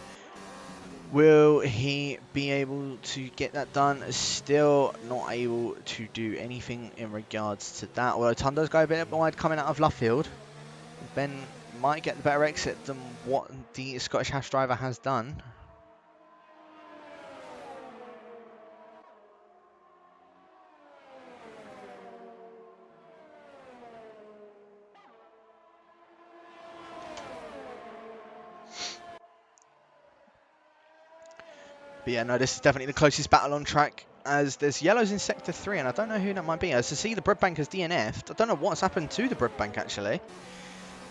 Will he be able to get that done? Still not able to do anything in regards to that. Although Ton does go a bit wide coming out of Luffield. Ben might get the better exit than what the Scottish Hash driver has done. But yeah, no, this is definitely the closest battle on track, as there's yellows in Sector 3, and I don't know who that might be. As to see the Breadbank has DNF'd, I don't know what's happened to the Breadbank actually.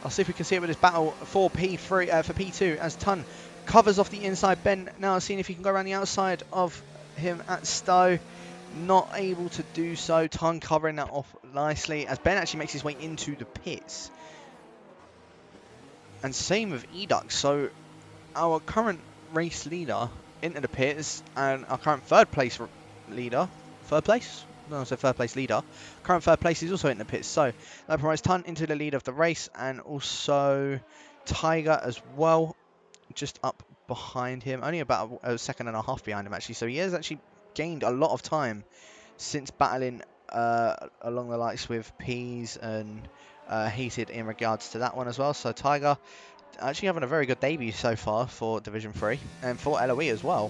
I'll see if we can see it with this battle for P3, for P2, as Ton covers off the inside. Ben now seeing if he can go around the outside of him at Stowe. Not able to do so. Ton covering that off nicely, as Ben actually makes his way into the pits. And same with Edux. So our current race leader into the pits, and our current third place leader, third place leader, current third place is also in the pits, so that promotes Ton into the lead of the race, and also Tiger as well, just up behind him, only about a second and a half behind him actually, so he has actually gained a lot of time since battling along the likes with Peas and Heated in regards to that one as well. So Tiger actually having a very good debut so far for Division 3 and for LOE as well.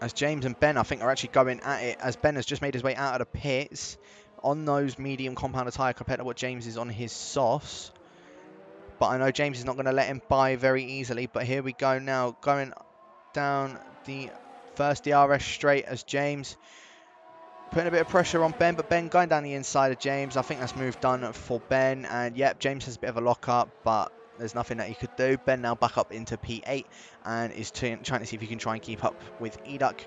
As James and Ben, I think, are actually going at it, as Ben has just made his way out of the pits on those medium compound tyre compared to what James is on his softs. But I know James is not going to let him by very easily. But here we go now, going down the first DRS straight, as James putting a bit of pressure on Ben, but Ben going down the inside of James. I think that's move done for Ben, and yep, James has a bit of a lock-up, but there's nothing that he could do. Ben now back up into P8 and is trying to see if he can try and keep up with Eduk,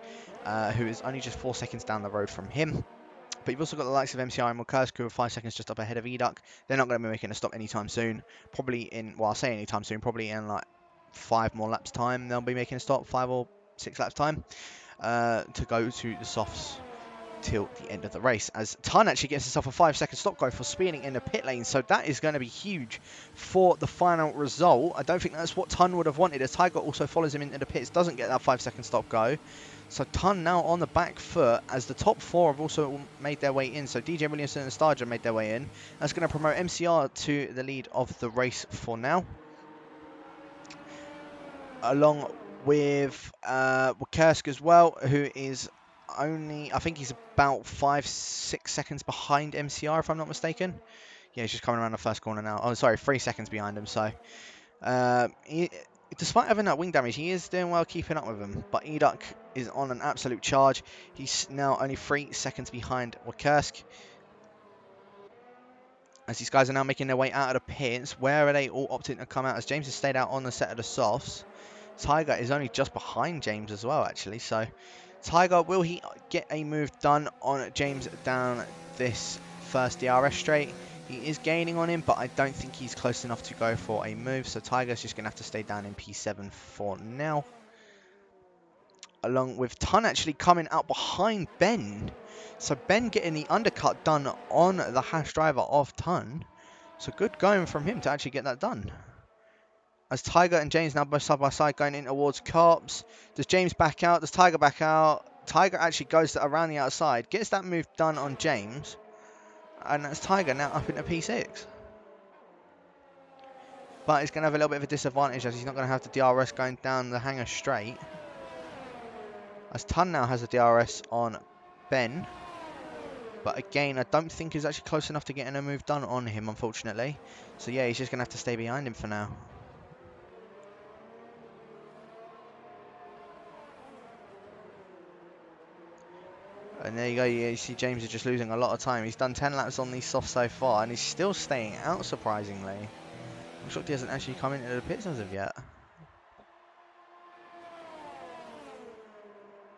who is only just 4 seconds down the road from him. But you've also got the likes of MCR and Mukursk, who are 5 seconds just up ahead of Eduk. They're not going to be making a stop anytime soon. Probably in, well, I say anytime soon, probably in like 5 more laps time they'll be making a stop, 5 or 6 laps time, to go to the softs till the end of the race, as Ton actually gets himself a 5-second stop go for speeding in the pit lane, so that is going to be huge for the final result. I don't think that's what Ton would have wanted, as Tiger also follows him into the pits, doesn't get that 5-second stop go. So Ton now on the back foot, as the top 4 have also made their way in, so DJ Williamson and Starger made their way in. That's going to promote MCR to the lead of the race for now, along with Kursk as well, who is only, I think he's about 5-6 seconds behind MCR, if I'm not mistaken. Yeah, he's just coming around the first corner now. Oh, sorry, 3 seconds behind him. So, despite having that wing damage, he is doing well keeping up with him. But Eduk is on an absolute charge. He's now only 3 seconds behind Wakursk, as these guys are now making their way out of the pits. Where are they all opting to come out? As James has stayed out on the set of the softs. Tiger is only just behind James as well, actually. So, Tiger, will he get a move done on James down this first DRS straight? He is gaining on him, but I don't think he's close enough to go for a move. So Tiger's just going to have to stay down in P7 for now. Along with Ton actually coming out behind Ben. So Ben getting the undercut done on the Hash driver of Ton. So good going from him to actually get that done. As Tiger and James now both side by side going in towards Carps. Does James back out? Does Tiger back out? Tiger actually goes around the outside. Gets that move done on James. And that's Tiger now up into P6. But he's going to have a little bit of a disadvantage, as he's not going to have the DRS going down the hangar straight. As Ton now has the DRS on Ben. But again, I don't think he's actually close enough to getting a move done on him, unfortunately. So yeah, he's just going to have to stay behind him for now. And there you go, you see James is just losing a lot of time. He's done 10 laps on these softs so far, and he's still staying out, surprisingly. I'm shocked he hasn't actually come into the pits as of yet.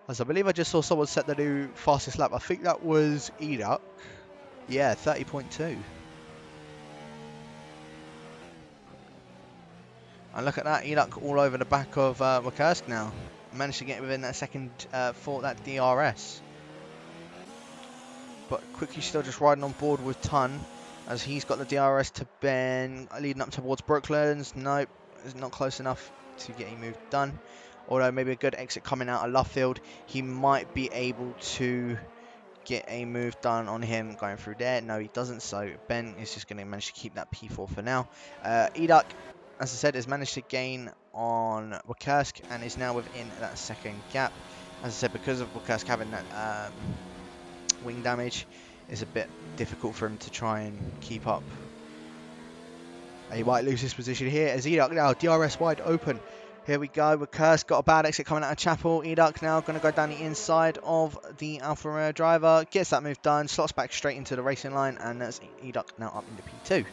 As I believe I just saw someone set the new fastest lap. I think that was Eduk. Yeah, 30.2. And look at that, Eduk all over the back of Wakursk now. managed to get within that second for that DRS. But quickly still just riding on board with Ton, as he's got the DRS to Ben, leading up towards Brooklands. Nope, it's not close enough to get a move done. Although maybe a good exit coming out of Luffield, he might be able to get a move done on him going through there. No, he doesn't, so Ben is just going to manage to keep that P4 for now. Eduk, as I said, has managed to gain on Wakursk and is now within that second gap. As I said, because of Wakursk having that wing damage, it's a bit difficult for him to try and keep up. He might lose his position here as Eduk now, DRS wide open. Here we go, Wakursk got a bad exit coming out of Chapel. Eduk now going to go down the inside of the Alfa Romeo driver, gets that move done, slots back straight into the racing line, and that's Eduk now up into P2.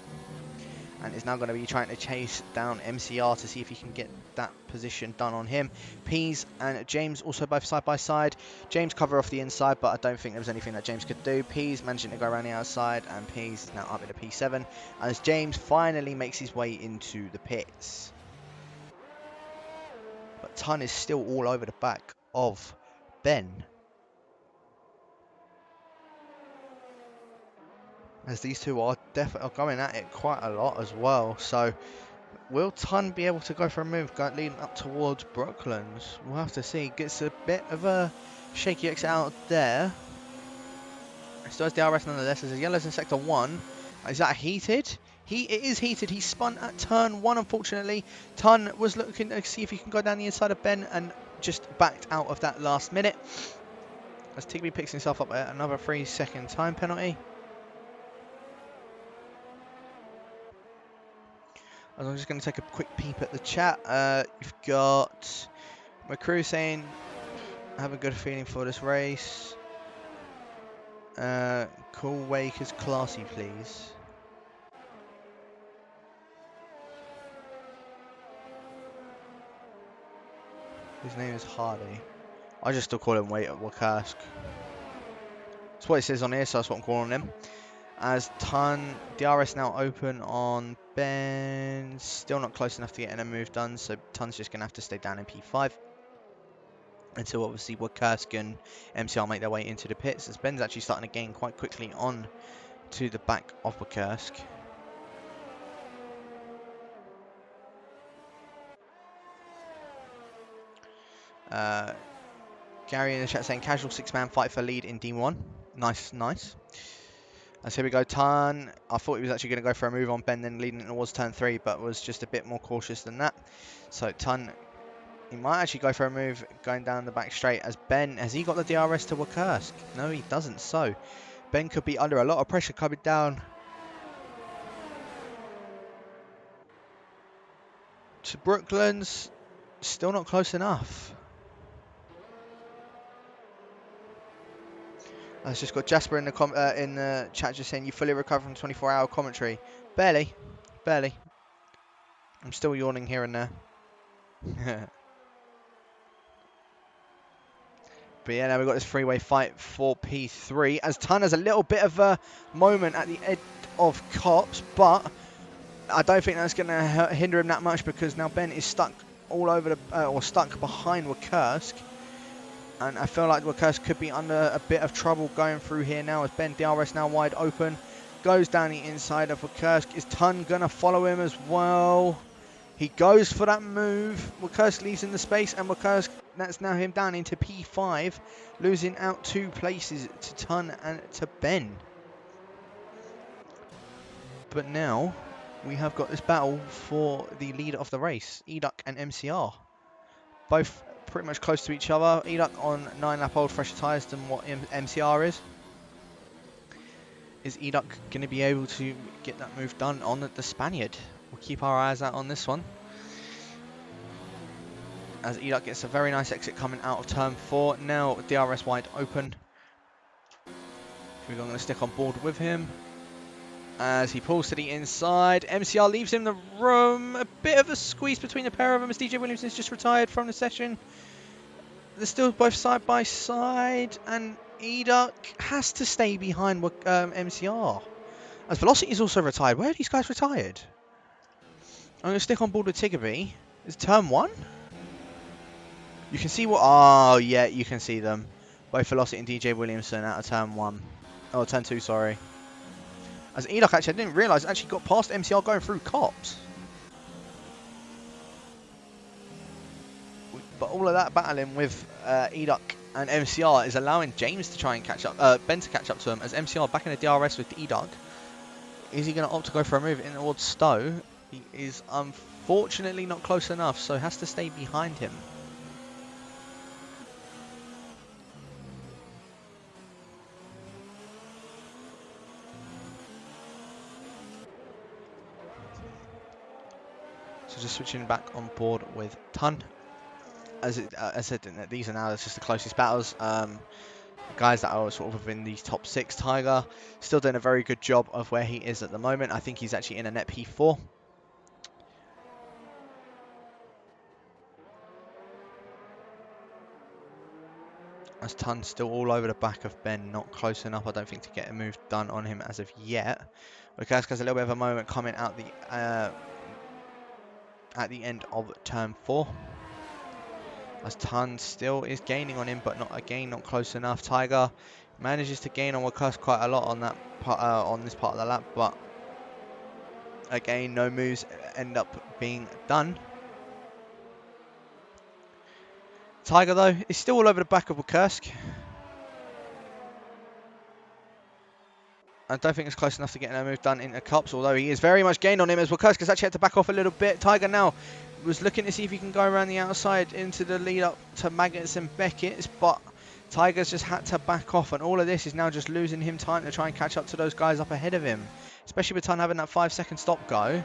And is now going to be trying to chase down MCR to see if he can get that position done on him. Pease and James also both side by side. James cover off the inside, but I don't think there was anything that James could do. Pease managing to go around the outside, and Pease is now up into P7 as James finally makes his way into the pits. But Ton is still all over the back of Ben, as these two are definitely going at it quite a lot as well. So will Ton be able to go for a move leading up towards Brooklands? We'll have to see. Gets a bit of a shaky exit out there. Still has the DRS nonetheless. There's a yellows in sector 1. Is that heated? It is heated. He spun at turn 1, unfortunately. Ton was looking to see if he can go down the inside of Ben and just backed out of that last minute, as Tigby picks himself up at another 3-second time penalty. I'm just going to take a quick peep at the chat. You've got my crew saying, have a good feeling for this race. Cool Wakers classy, please. His name is Hardy. I just still call him Wakursk. That's what it says on here, so that's what I'm calling him. As Ton, DRS now open on Ben. Still not close enough to getting a move done, so Ton's just going to have to stay down in P5. Until obviously Wakursk and MCR make their way into the pits, as Ben's actually starting to gain quite quickly on to the back of Wakursk. Gary in the chat saying casual 6-man fight for lead in D1. Nice, nice. As here we go, Ton. I thought he was actually going to go for a move on Ben, then leading towards turn 3, but was just a bit more cautious than that. So Ton, he might actually go for a move going down the back straight, as Ben, has he got the DRS to Wakursk? No, he doesn't. So Ben could be under a lot of pressure coming down to Brooklands. Still not close enough. I've just got Jasper in the chat just saying you fully recovered from 24-hour commentary. Barely. Barely. I'm still yawning here and there. But yeah, now we've got this freeway fight for P3, as Ton has a little bit of a moment at the edge of Cops, but I don't think that's going to hinder him that much, because now Ben is stuck all over the, or stuck behind Wakursk. And I feel like Wakursk could be under a bit of trouble going through here now, as Ben DRS now wide open. Goes down the inside of Wakursk. Is Ton going to follow him as well? He goes for that move. Wakursk leaves in the space, and Wakursk, that's now him down into P5. Losing out 2 places to Ton and to Ben. But now we have got this battle for the leader of the race, Eduk and MCR. Both pretty much close to each other. Eduk on 9-lap old fresher tyres than what MCR is. Is Eduk going to be able to get that move done on the Spaniard? We'll keep our eyes out on this one, as Eduk gets a very nice exit coming out of turn 4. Now DRS wide open. We're going to stick on board with him as he pulls to the inside. MCR leaves him the room. A bit of a squeeze between the pair of them, as DJ Williamson's just retired from the session. They're still both side by side, and Eduk has to stay behind MCR. As Velocity is also retired. Where are these guys retired? I'm going to stick on board with Tiggerby. Is turn 1? You can see what... Oh, yeah, you can see them. Both Velocity and DJ Williamson out of turn 1. Oh, turn 2, sorry. As Edok, actually, I didn't realise, actually got past MCR going through cops. But all of that battling with Edok and MCR is allowing James to try and catch up, Ben to catch up to him, as MCR back in the DRS with Edok. Is he going to opt to go for a move in towards Stowe? He is unfortunately not close enough, so has to stay behind him. So just switching back on board with Ton. As I said, these are now just the closest battles. Guys that are sort of within these top 6. Tiger still doing a very good job of where he is at the moment. I think he's actually in a net P4. As Ton still all over the back of Ben, not close enough, I don't think, to get a move done on him as of yet. Lukaska's a little bit of a moment coming out at the end of turn 4. As Ton still is gaining on him, but not close enough. Tiger manages to gain on Wakas quite a lot on that part, on this part of the lap, but again, no moves end up being done. Tiger, though, is still all over the back of Wakursk. I don't think it's close enough to get a move done into Cups, although he is very much gained on him, as Wakursk has actually had to back off a little bit. Tiger now was looking to see if he can go around the outside into the lead up to Maggots and Beckett's, but Tiger's just had to back off, and all of this is now just losing him time to try and catch up to those guys up ahead of him. Especially with Ton having that 5-second stop go.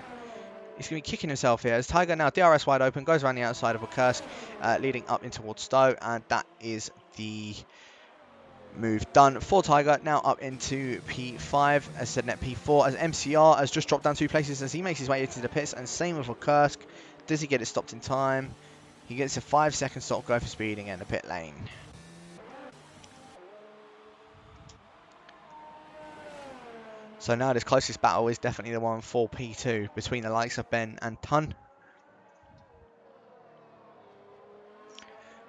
He's going to be kicking himself here, as Tiger now DRS wide open, goes around the outside of Wakursk, leading up in towards Stowe, and that is the move done for Tiger. Now up into P5, as said, net P4, as MCR has just dropped down 2 places as he makes his way into the pits, and same with Wakursk. Does he get it stopped in time? He gets a 5-second stop go for speeding in the pit lane. So now this closest battle is definitely the one for P2 between the likes of Ben and Ton.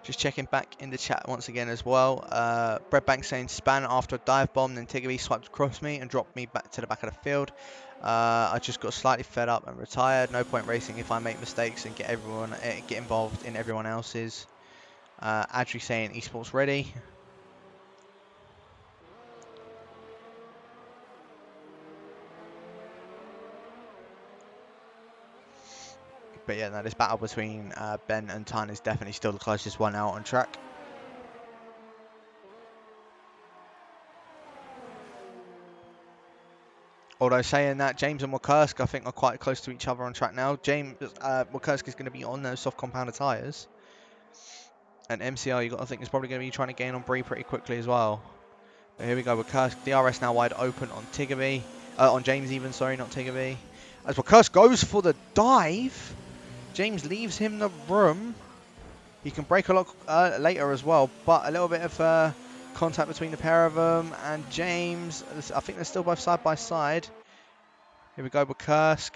Just checking back in the chat once again as well. Breadbank saying span after a dive bomb, then Tiggery swiped across me and dropped me back to the back of the field. I just got slightly fed up and retired. No point racing if I make mistakes and get involved in everyone else's. Adri saying esports ready. But yeah, no, this battle between Ben and Ton is definitely still the closest one out on track. Although saying that, James and Wakursk I think are quite close to each other on track now. Wakursk is going to be on those soft compounded tyres. And MCR, you've got to think, is probably going to be trying to gain on Bree pretty quickly as well. But here we go, Wakursk, DRS now wide open on Tiggery. On James even, sorry, not Tiggery. As Wakursk goes for the dive, James leaves him the room. He can break a lot later as well, but a little bit of contact between the pair of them, and James, I think they're still both side by side. Here we go, Wakursk.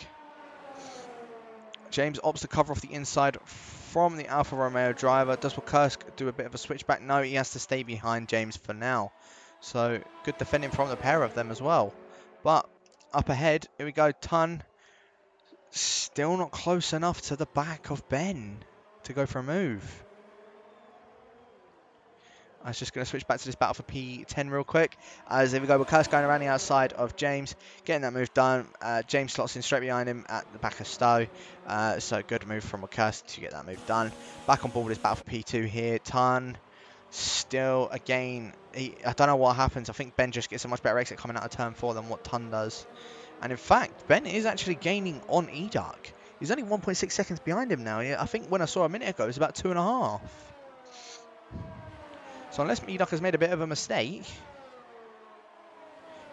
James opts to cover off the inside from the Alfa Romeo driver. Does Wakursk do a bit of a switchback? No, he has to stay behind James for now. So good defending from the pair of them as well. But up ahead, here we go, Ton. Still not close enough to the back of Ben to go for a move. I was just going to switch back to this battle for P10 real quick. As here we go, Wakursk going around the outside of James, getting that move done. James slots in straight behind him at the back of Stowe. So good move from Wakursk to get that move done. Back on board with this battle for P2 here. Ton still, again, I don't know what happens. I think Ben just gets a much better exit coming out of turn 4 than what Ton does. And in fact, Ben is actually gaining on Edok. He's only 1.6 seconds behind him now. I think when I saw a minute ago, it was about 2.5. So unless Edok has made a bit of a mistake,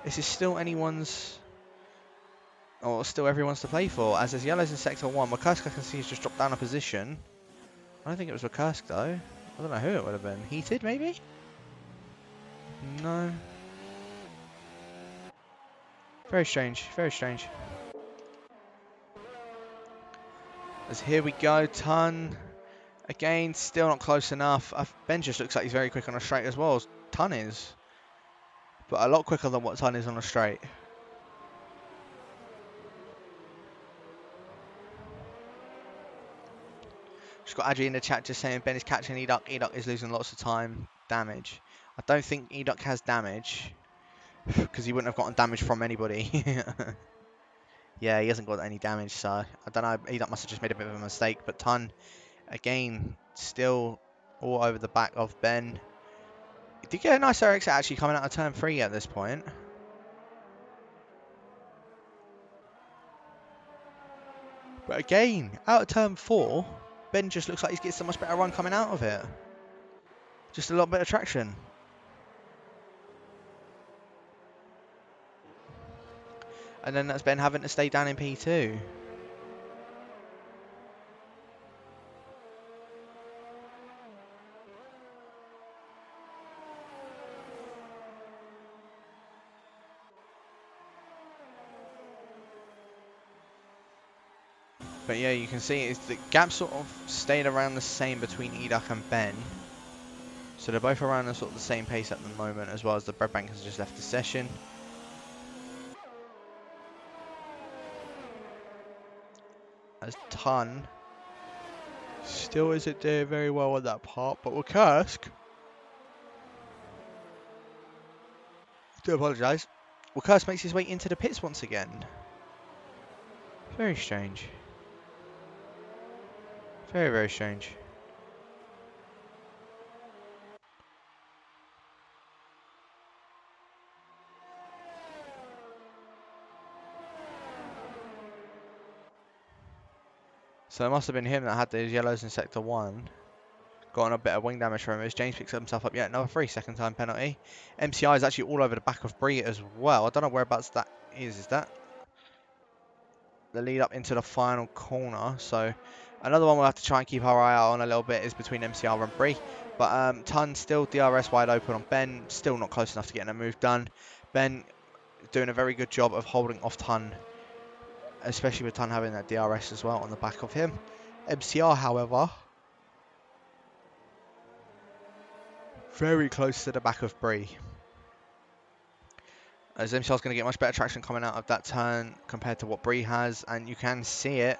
this is still anyone's, or still everyone's to play for. As there's yellows in sector 1, Wakursk I can see has just dropped down a position. I don't think it was Wakursk though. I don't know who it would have been. Heated maybe? No. Very strange, very strange. As here we go, Ton Again, still not close enough. Ben just looks like he's very quick on a straight as well as Ton is. But a lot quicker than what Ton is on a straight. Just got Adri in the chat just saying Ben is catching Eduk. Eduk is losing lots of time. Damage. I don't think Eduk has damage. Because he wouldn't have gotten damage from anybody. Yeah, he hasn't got any damage, so I don't know. Eduk must have just made a bit of a mistake. But Ton, again, still all over the back of Ben. He did get a nice exit actually coming out of turn 3 at this point. But again, out of turn 4, Ben just looks like he's getting so much better run coming out of it. Just a lot better traction. And then that's Ben having to stay down in P2. But yeah, you can see it's the gap sort of stayed around the same between Eduk and Ben. So they're both around the sort of the same pace at the moment, as well as the Bread Bank has just left the session. As Ton still isn't doing very well on that part, but Kursk, do apologise. Kursk makes his way into the pits once again. Very strange. Very, very strange. So it must have been him that had those yellows in Sector 1. Got a bit of wing damage from him as James picks himself up yet another 3-second time penalty. MCI is actually all over the back of Bree as well. I don't know whereabouts that is. Is that the lead up into the final corner? So another one we'll have to try and keep our eye out on a little bit is between MCR and Bree. But Ton still DRS wide open on Ben. Still not close enough to getting a move done. Ben doing a very good job of holding off Ton, especially with Ton having that DRS as well on the back of him. MCR, however, very close to the back of Bree. As MCR is going to get much better traction coming out of that turn compared to what Bree has, and you can see it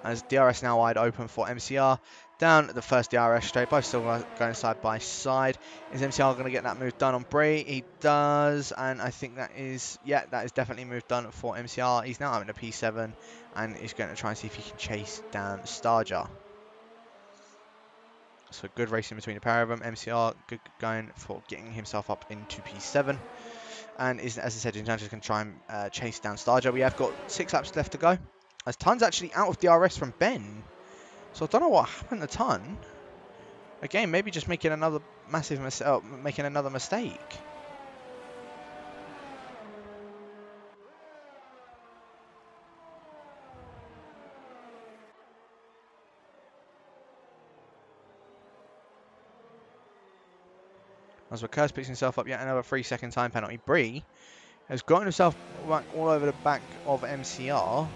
as DRS now wide open for MCR. Down the first DRS straight, both still going side by side. Is MCR going to get that move done on Bree? He does, and I think that is, yeah, that is definitely move done for MCR. He's now having a P7, and he's going to try and see if he can chase down Starja. So good racing between the pair of them. MCR good going for getting himself up into P7. And is, as I said, Jinjanja's going to try and chase down Starja. We have got 6 laps left to go. As Tun's actually out of DRS from Ben. So I don't know what happened to Tun. Again, maybe just making another massive making another mistake. As Kurz picks himself up yet another 3-second time penalty. Bree has gotten himself all over the back of MCR.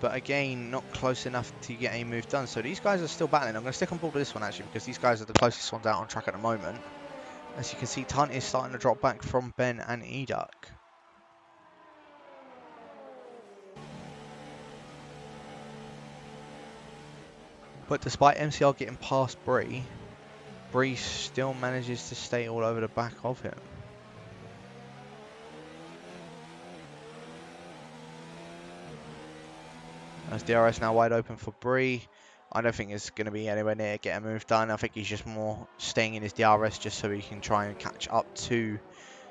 But again, not close enough to get a move done. So these guys are still battling. I'm going to stick on board with this one actually, because these guys are the closest ones out on track at the moment. As you can see, Tun is starting to drop back from Ben and Eduk. But despite MCR getting past Bree, Bree still manages to stay all over the back of him. As DRS now wide open for Bree. I don't think it's going to be anywhere near get a move done. I think he's just more staying in his DRS just so he can try and catch up to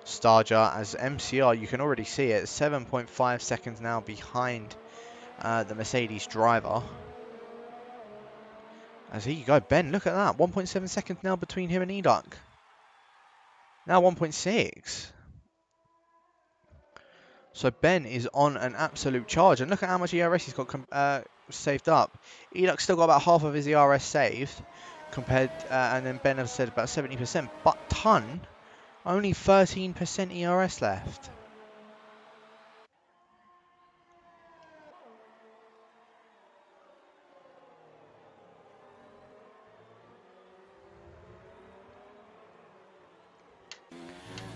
Starja. As MCR, you can already see it, 7.5 seconds now behind the Mercedes driver. As here you go, Ben, look at that. 1.7 seconds now between him and Eduk. Now 1.6. So Ben is on an absolute charge. And look at how much ERS he's got saved up. Eduk's still got about half of his ERS saved. Compared, and then Ben has said about 70%. But Tun, only 13% ERS left.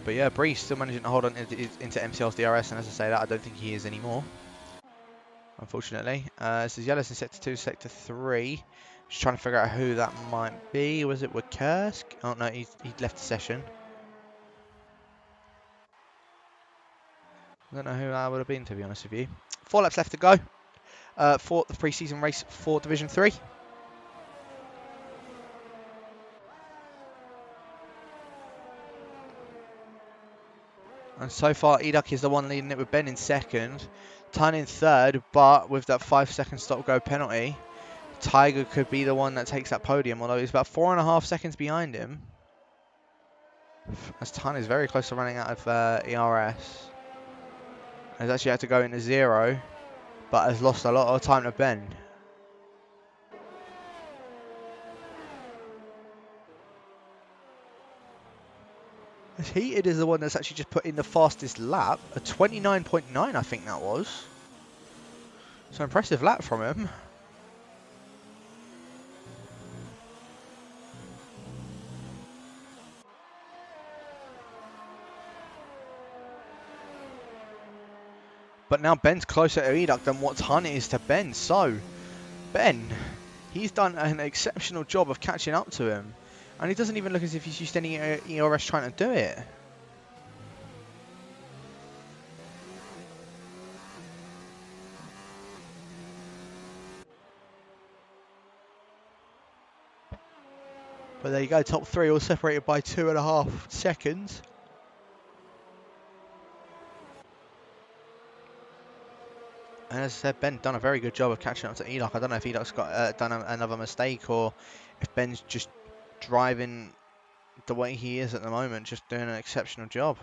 But yeah, Breeze still managing to hold on into MCL's DRS, and as I say that, I don't think he is anymore, unfortunately. This is Yellow's in Sector 2, Sector 3. Just trying to figure out who that might be. Was it Wakursk? Oh no, he left the session. I don't know who that would have been, to be honest with you. 4 laps left to go for the pre-season race for Division 3. And so far, Eduk is the one leading it with Ben in second. Tan in third, but with that 5-second stop-go penalty, Tiger could be the one that takes that podium, although he's about 4.5 seconds behind him. As Tan is very close to running out of ERS. He's actually had to go into 0, but has lost a lot of time to Ben. As Heated is the one that's actually just put in the fastest lap, a 29.9 I think that was. So impressive lap from him. But now Ben's closer to Eduk than what Tan is to Ben. So, Ben, he's done an exceptional job of catching up to him. And he doesn't even look as if he's used any ERS trying to do it. But there you go, top 3 all separated by 2.5 seconds. And as I said, Ben done a very good job of catching up to Eduk. I don't know if Eduk's got done another mistake, or if Ben's just driving the way he is at the moment, just doing an exceptional job.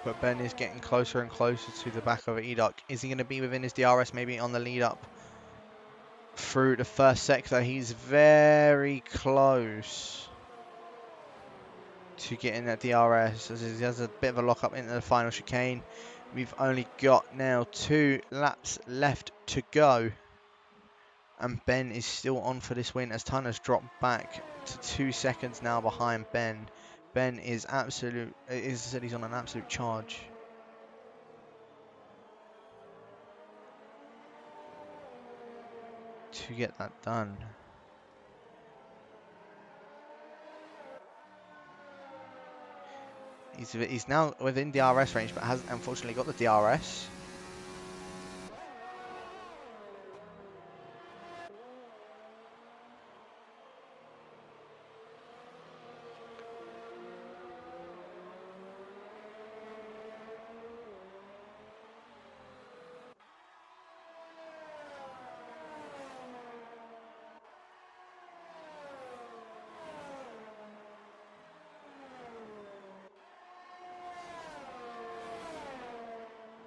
But Ben is getting closer and closer to the back of Eduk. Is he going to be within his DRS, maybe on the lead up through the first sector? He's very close to getting that DRS, as he has a bit of a lock up into the final chicane. We've only got now 2 laps left to go. And Ben is still on for this win, as Tan has dropped back to 2 seconds now behind Ben. Ben is absolute, he's on an absolute charge. To get that done. He's now within DRS range, but hasn't unfortunately got the DRS.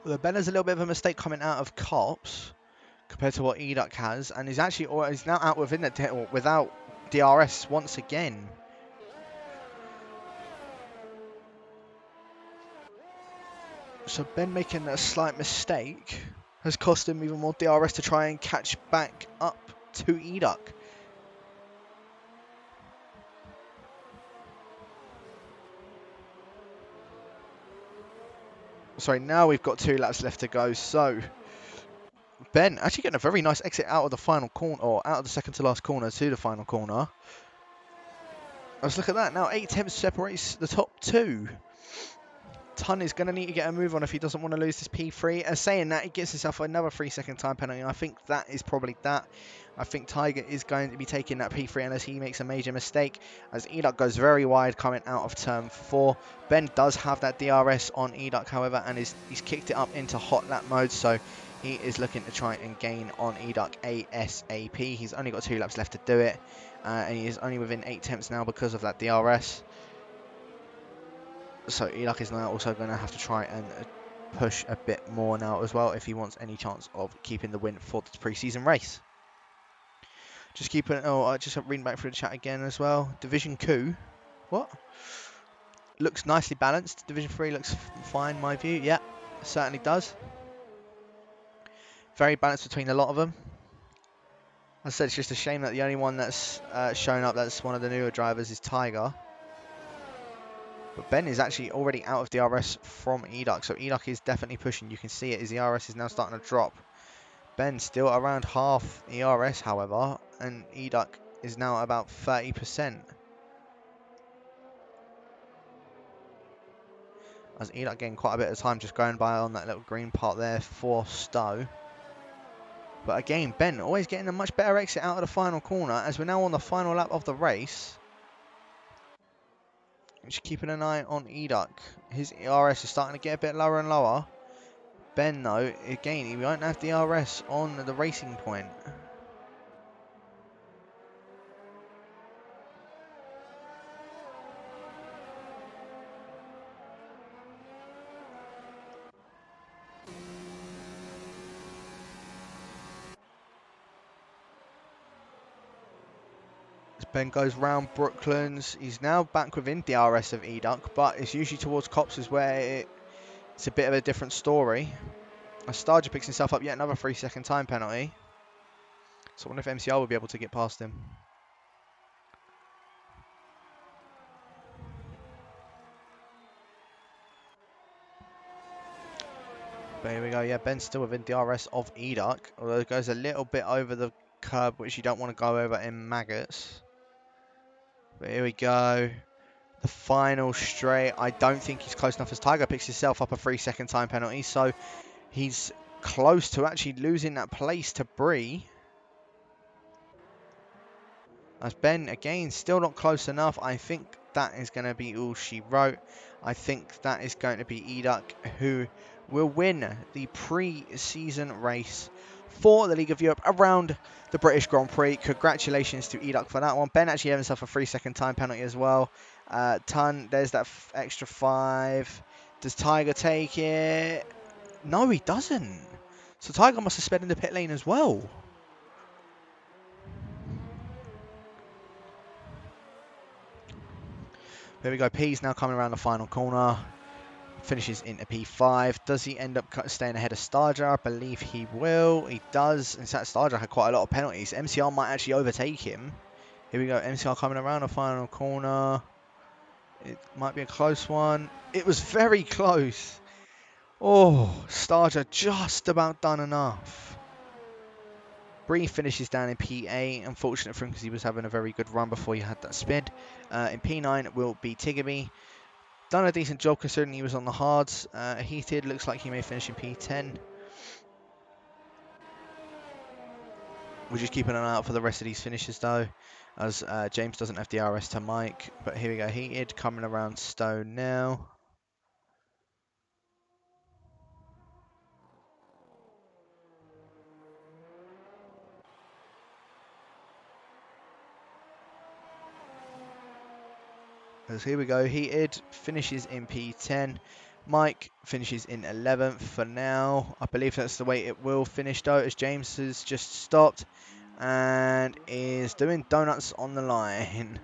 Well, Ben has a little bit of a mistake coming out of Cops compared to what Eduk has, and he's actually he's now out within the without DRS once again. So Ben making a slight mistake has cost him even more DRS to try and catch back up to Eduk. Sorry, now we've got 2 laps left to go, so Ben actually getting a very nice exit out of the final corner, or out of the second to last corner to the final corner. Let's look at that now. 8 tenths separates the top 2. Tan is going to need to get a move on if he doesn't want to lose this P3. As saying that, he gets himself another 3-second time penalty. I think that is probably that. I think Tiger is going to be taking that P3 unless he makes a major mistake, as Eduk goes very wide coming out of turn 4. Ben does have that DRS on Eduk, however, and he's kicked it up into hot lap mode, so he is looking to try and gain on Eduk ASAP. He's only got 2 laps left to do it, and he is only within 8 tenths now because of that DRS. So Eduk is now also going to have to try and push a bit more now as well if he wants any chance of keeping the win for the pre-season race. Just keeping. Oh, I just reading back through the chat again as well. Division 2. What? Looks nicely balanced. Division 3 looks fine, in my view. Yeah, certainly does. Very balanced between a lot of them. I said it's just a shame that the only one that's shown up that's one of the newer drivers is Tiger. But Ben is actually already out of DRS from Eduk, so Eduk is definitely pushing. You can see it. His ERS is now starting to drop. Ben still around half ERS, however, and Eduk is now about 30%. As Eduk getting quite a bit of time just going by on that little green part there for Stowe. But again, Ben always getting a much better exit out of the final corner as we're now on the final lap of the race. Just keeping an eye on Eduk. His ERS is starting to get a bit lower and lower. Ben, though, again, he won't have DRS on the racing point. As Ben goes round Brooklands, he's now back within DRS of Eduk, but it's usually towards Copses where it's a bit of a different story. As Starger picks himself up yet another 3-second time penalty. So I wonder if MCR will be able to get past him. But here we go, yeah, Ben's still within DRS of Eduk, although it goes a little bit over the curb, which you don't want to go over in Maggots. But here we go. The final straight. I don't think he's close enough as Tiger picks himself up a 3-second time penalty. So he's close to actually losing that place to Bree. As Ben, again, still not close enough. I think that is going to be all she wrote. I think that is going to be Eduk who will win the pre-season race for the League of Europe around the British Grand Prix. Congratulations to Eduk for that one. Ben actually had himself a 3-second time penalty as well. Ton, there's that extra 5. Does Tiger take it? No, he doesn't. So Tiger must have sped in the pit lane as well. There we go. P's now coming around the final corner. Finishes into P5. Does he end up staying ahead of Starger? I believe he will. He does. In fact, Starger had quite a lot of penalties. MCR might actually overtake him. Here we go. MCR coming around the final corner. It might be a close one. It was very close. Oh, Starger just about done enough. Bree finishes down in P8. Unfortunate for him because he was having a very good run before he had that spin. In P9 will be Tiggerby. Done a decent job considering he was on the hards. Heated, looks like he may finish in P10. We're just keeping an eye out for the rest of these finishes though, as James doesn't have DRS to Mike. But here we go, Heated coming around Stone now. As here we go, Heated finishes in P10. Mike finishes in 11th for now. I believe that's the way it will finish though, as James has just stopped and is doing donuts on the line.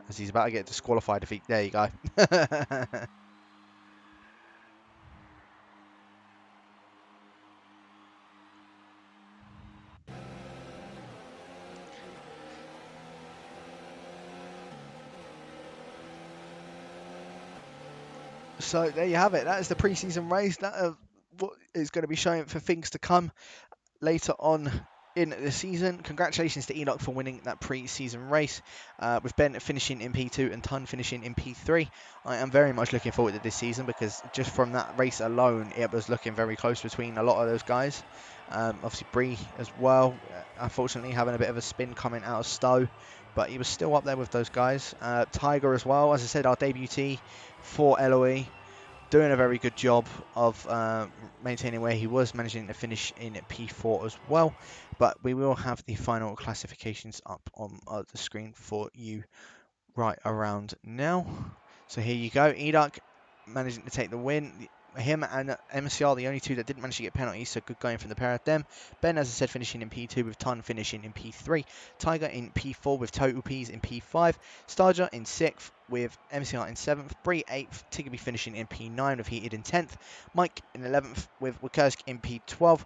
As he's about to get disqualified if he... There you go. So there you have it. That is the pre-season race. That what is going to be showing for things to come later on in the season. Congratulations to Enoch for winning that pre-season race, with Ben finishing in P2 and Ton finishing in P3. I am very much looking forward to this season because just from that race alone, it was looking very close between a lot of those guys. Obviously Bree as well, unfortunately having a bit of a spin coming out of Stowe, but he was still up there with those guys. Tiger as well, as I said, our debutee for LOE. Doing a very good job of maintaining where he was, managing to finish in P4 as well. But we will have the final classifications up on the screen for you right around now. So here you go, Eduk managing to take the win. him and MCR, the only two that didn't manage to get penalties, so good going from the pair of them. Ben, as I said, finishing in P2 with Ton finishing in P3. Tiger in P4 with Total Ps in P5. Starger in 6th with MCR in 7th. Bree 8th. Tiggerby finishing in P9 with Heated in 10th. Mike in 11th with Wikursk in P12.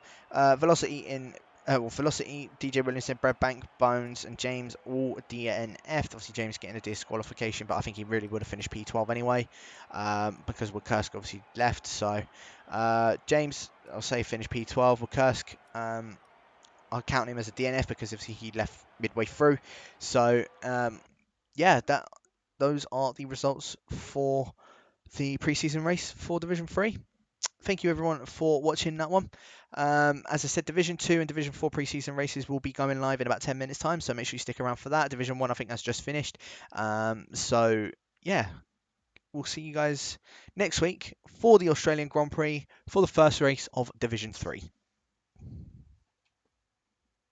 Velocity in Velocity, DJ Williamson, Brad Bank, Bones, and James all DNF. Obviously, James getting a disqualification, but I think he really would have finished P12 anyway, because Wikursk obviously left. So, James, I'll say finished P12. Wikursk, I'll count him as a DNF because obviously he left midway through. So, yeah, those are the results for the preseason race for Division 3. Thank you everyone for watching that one. As I said, Division 2 and Division 4 preseason races will be going live in about 10 minutes time, so make sure you stick around for that. Division 1, I think that's just finished. So, yeah, we'll see you guys next week for the Australian Grand Prix for the first race of Division 3.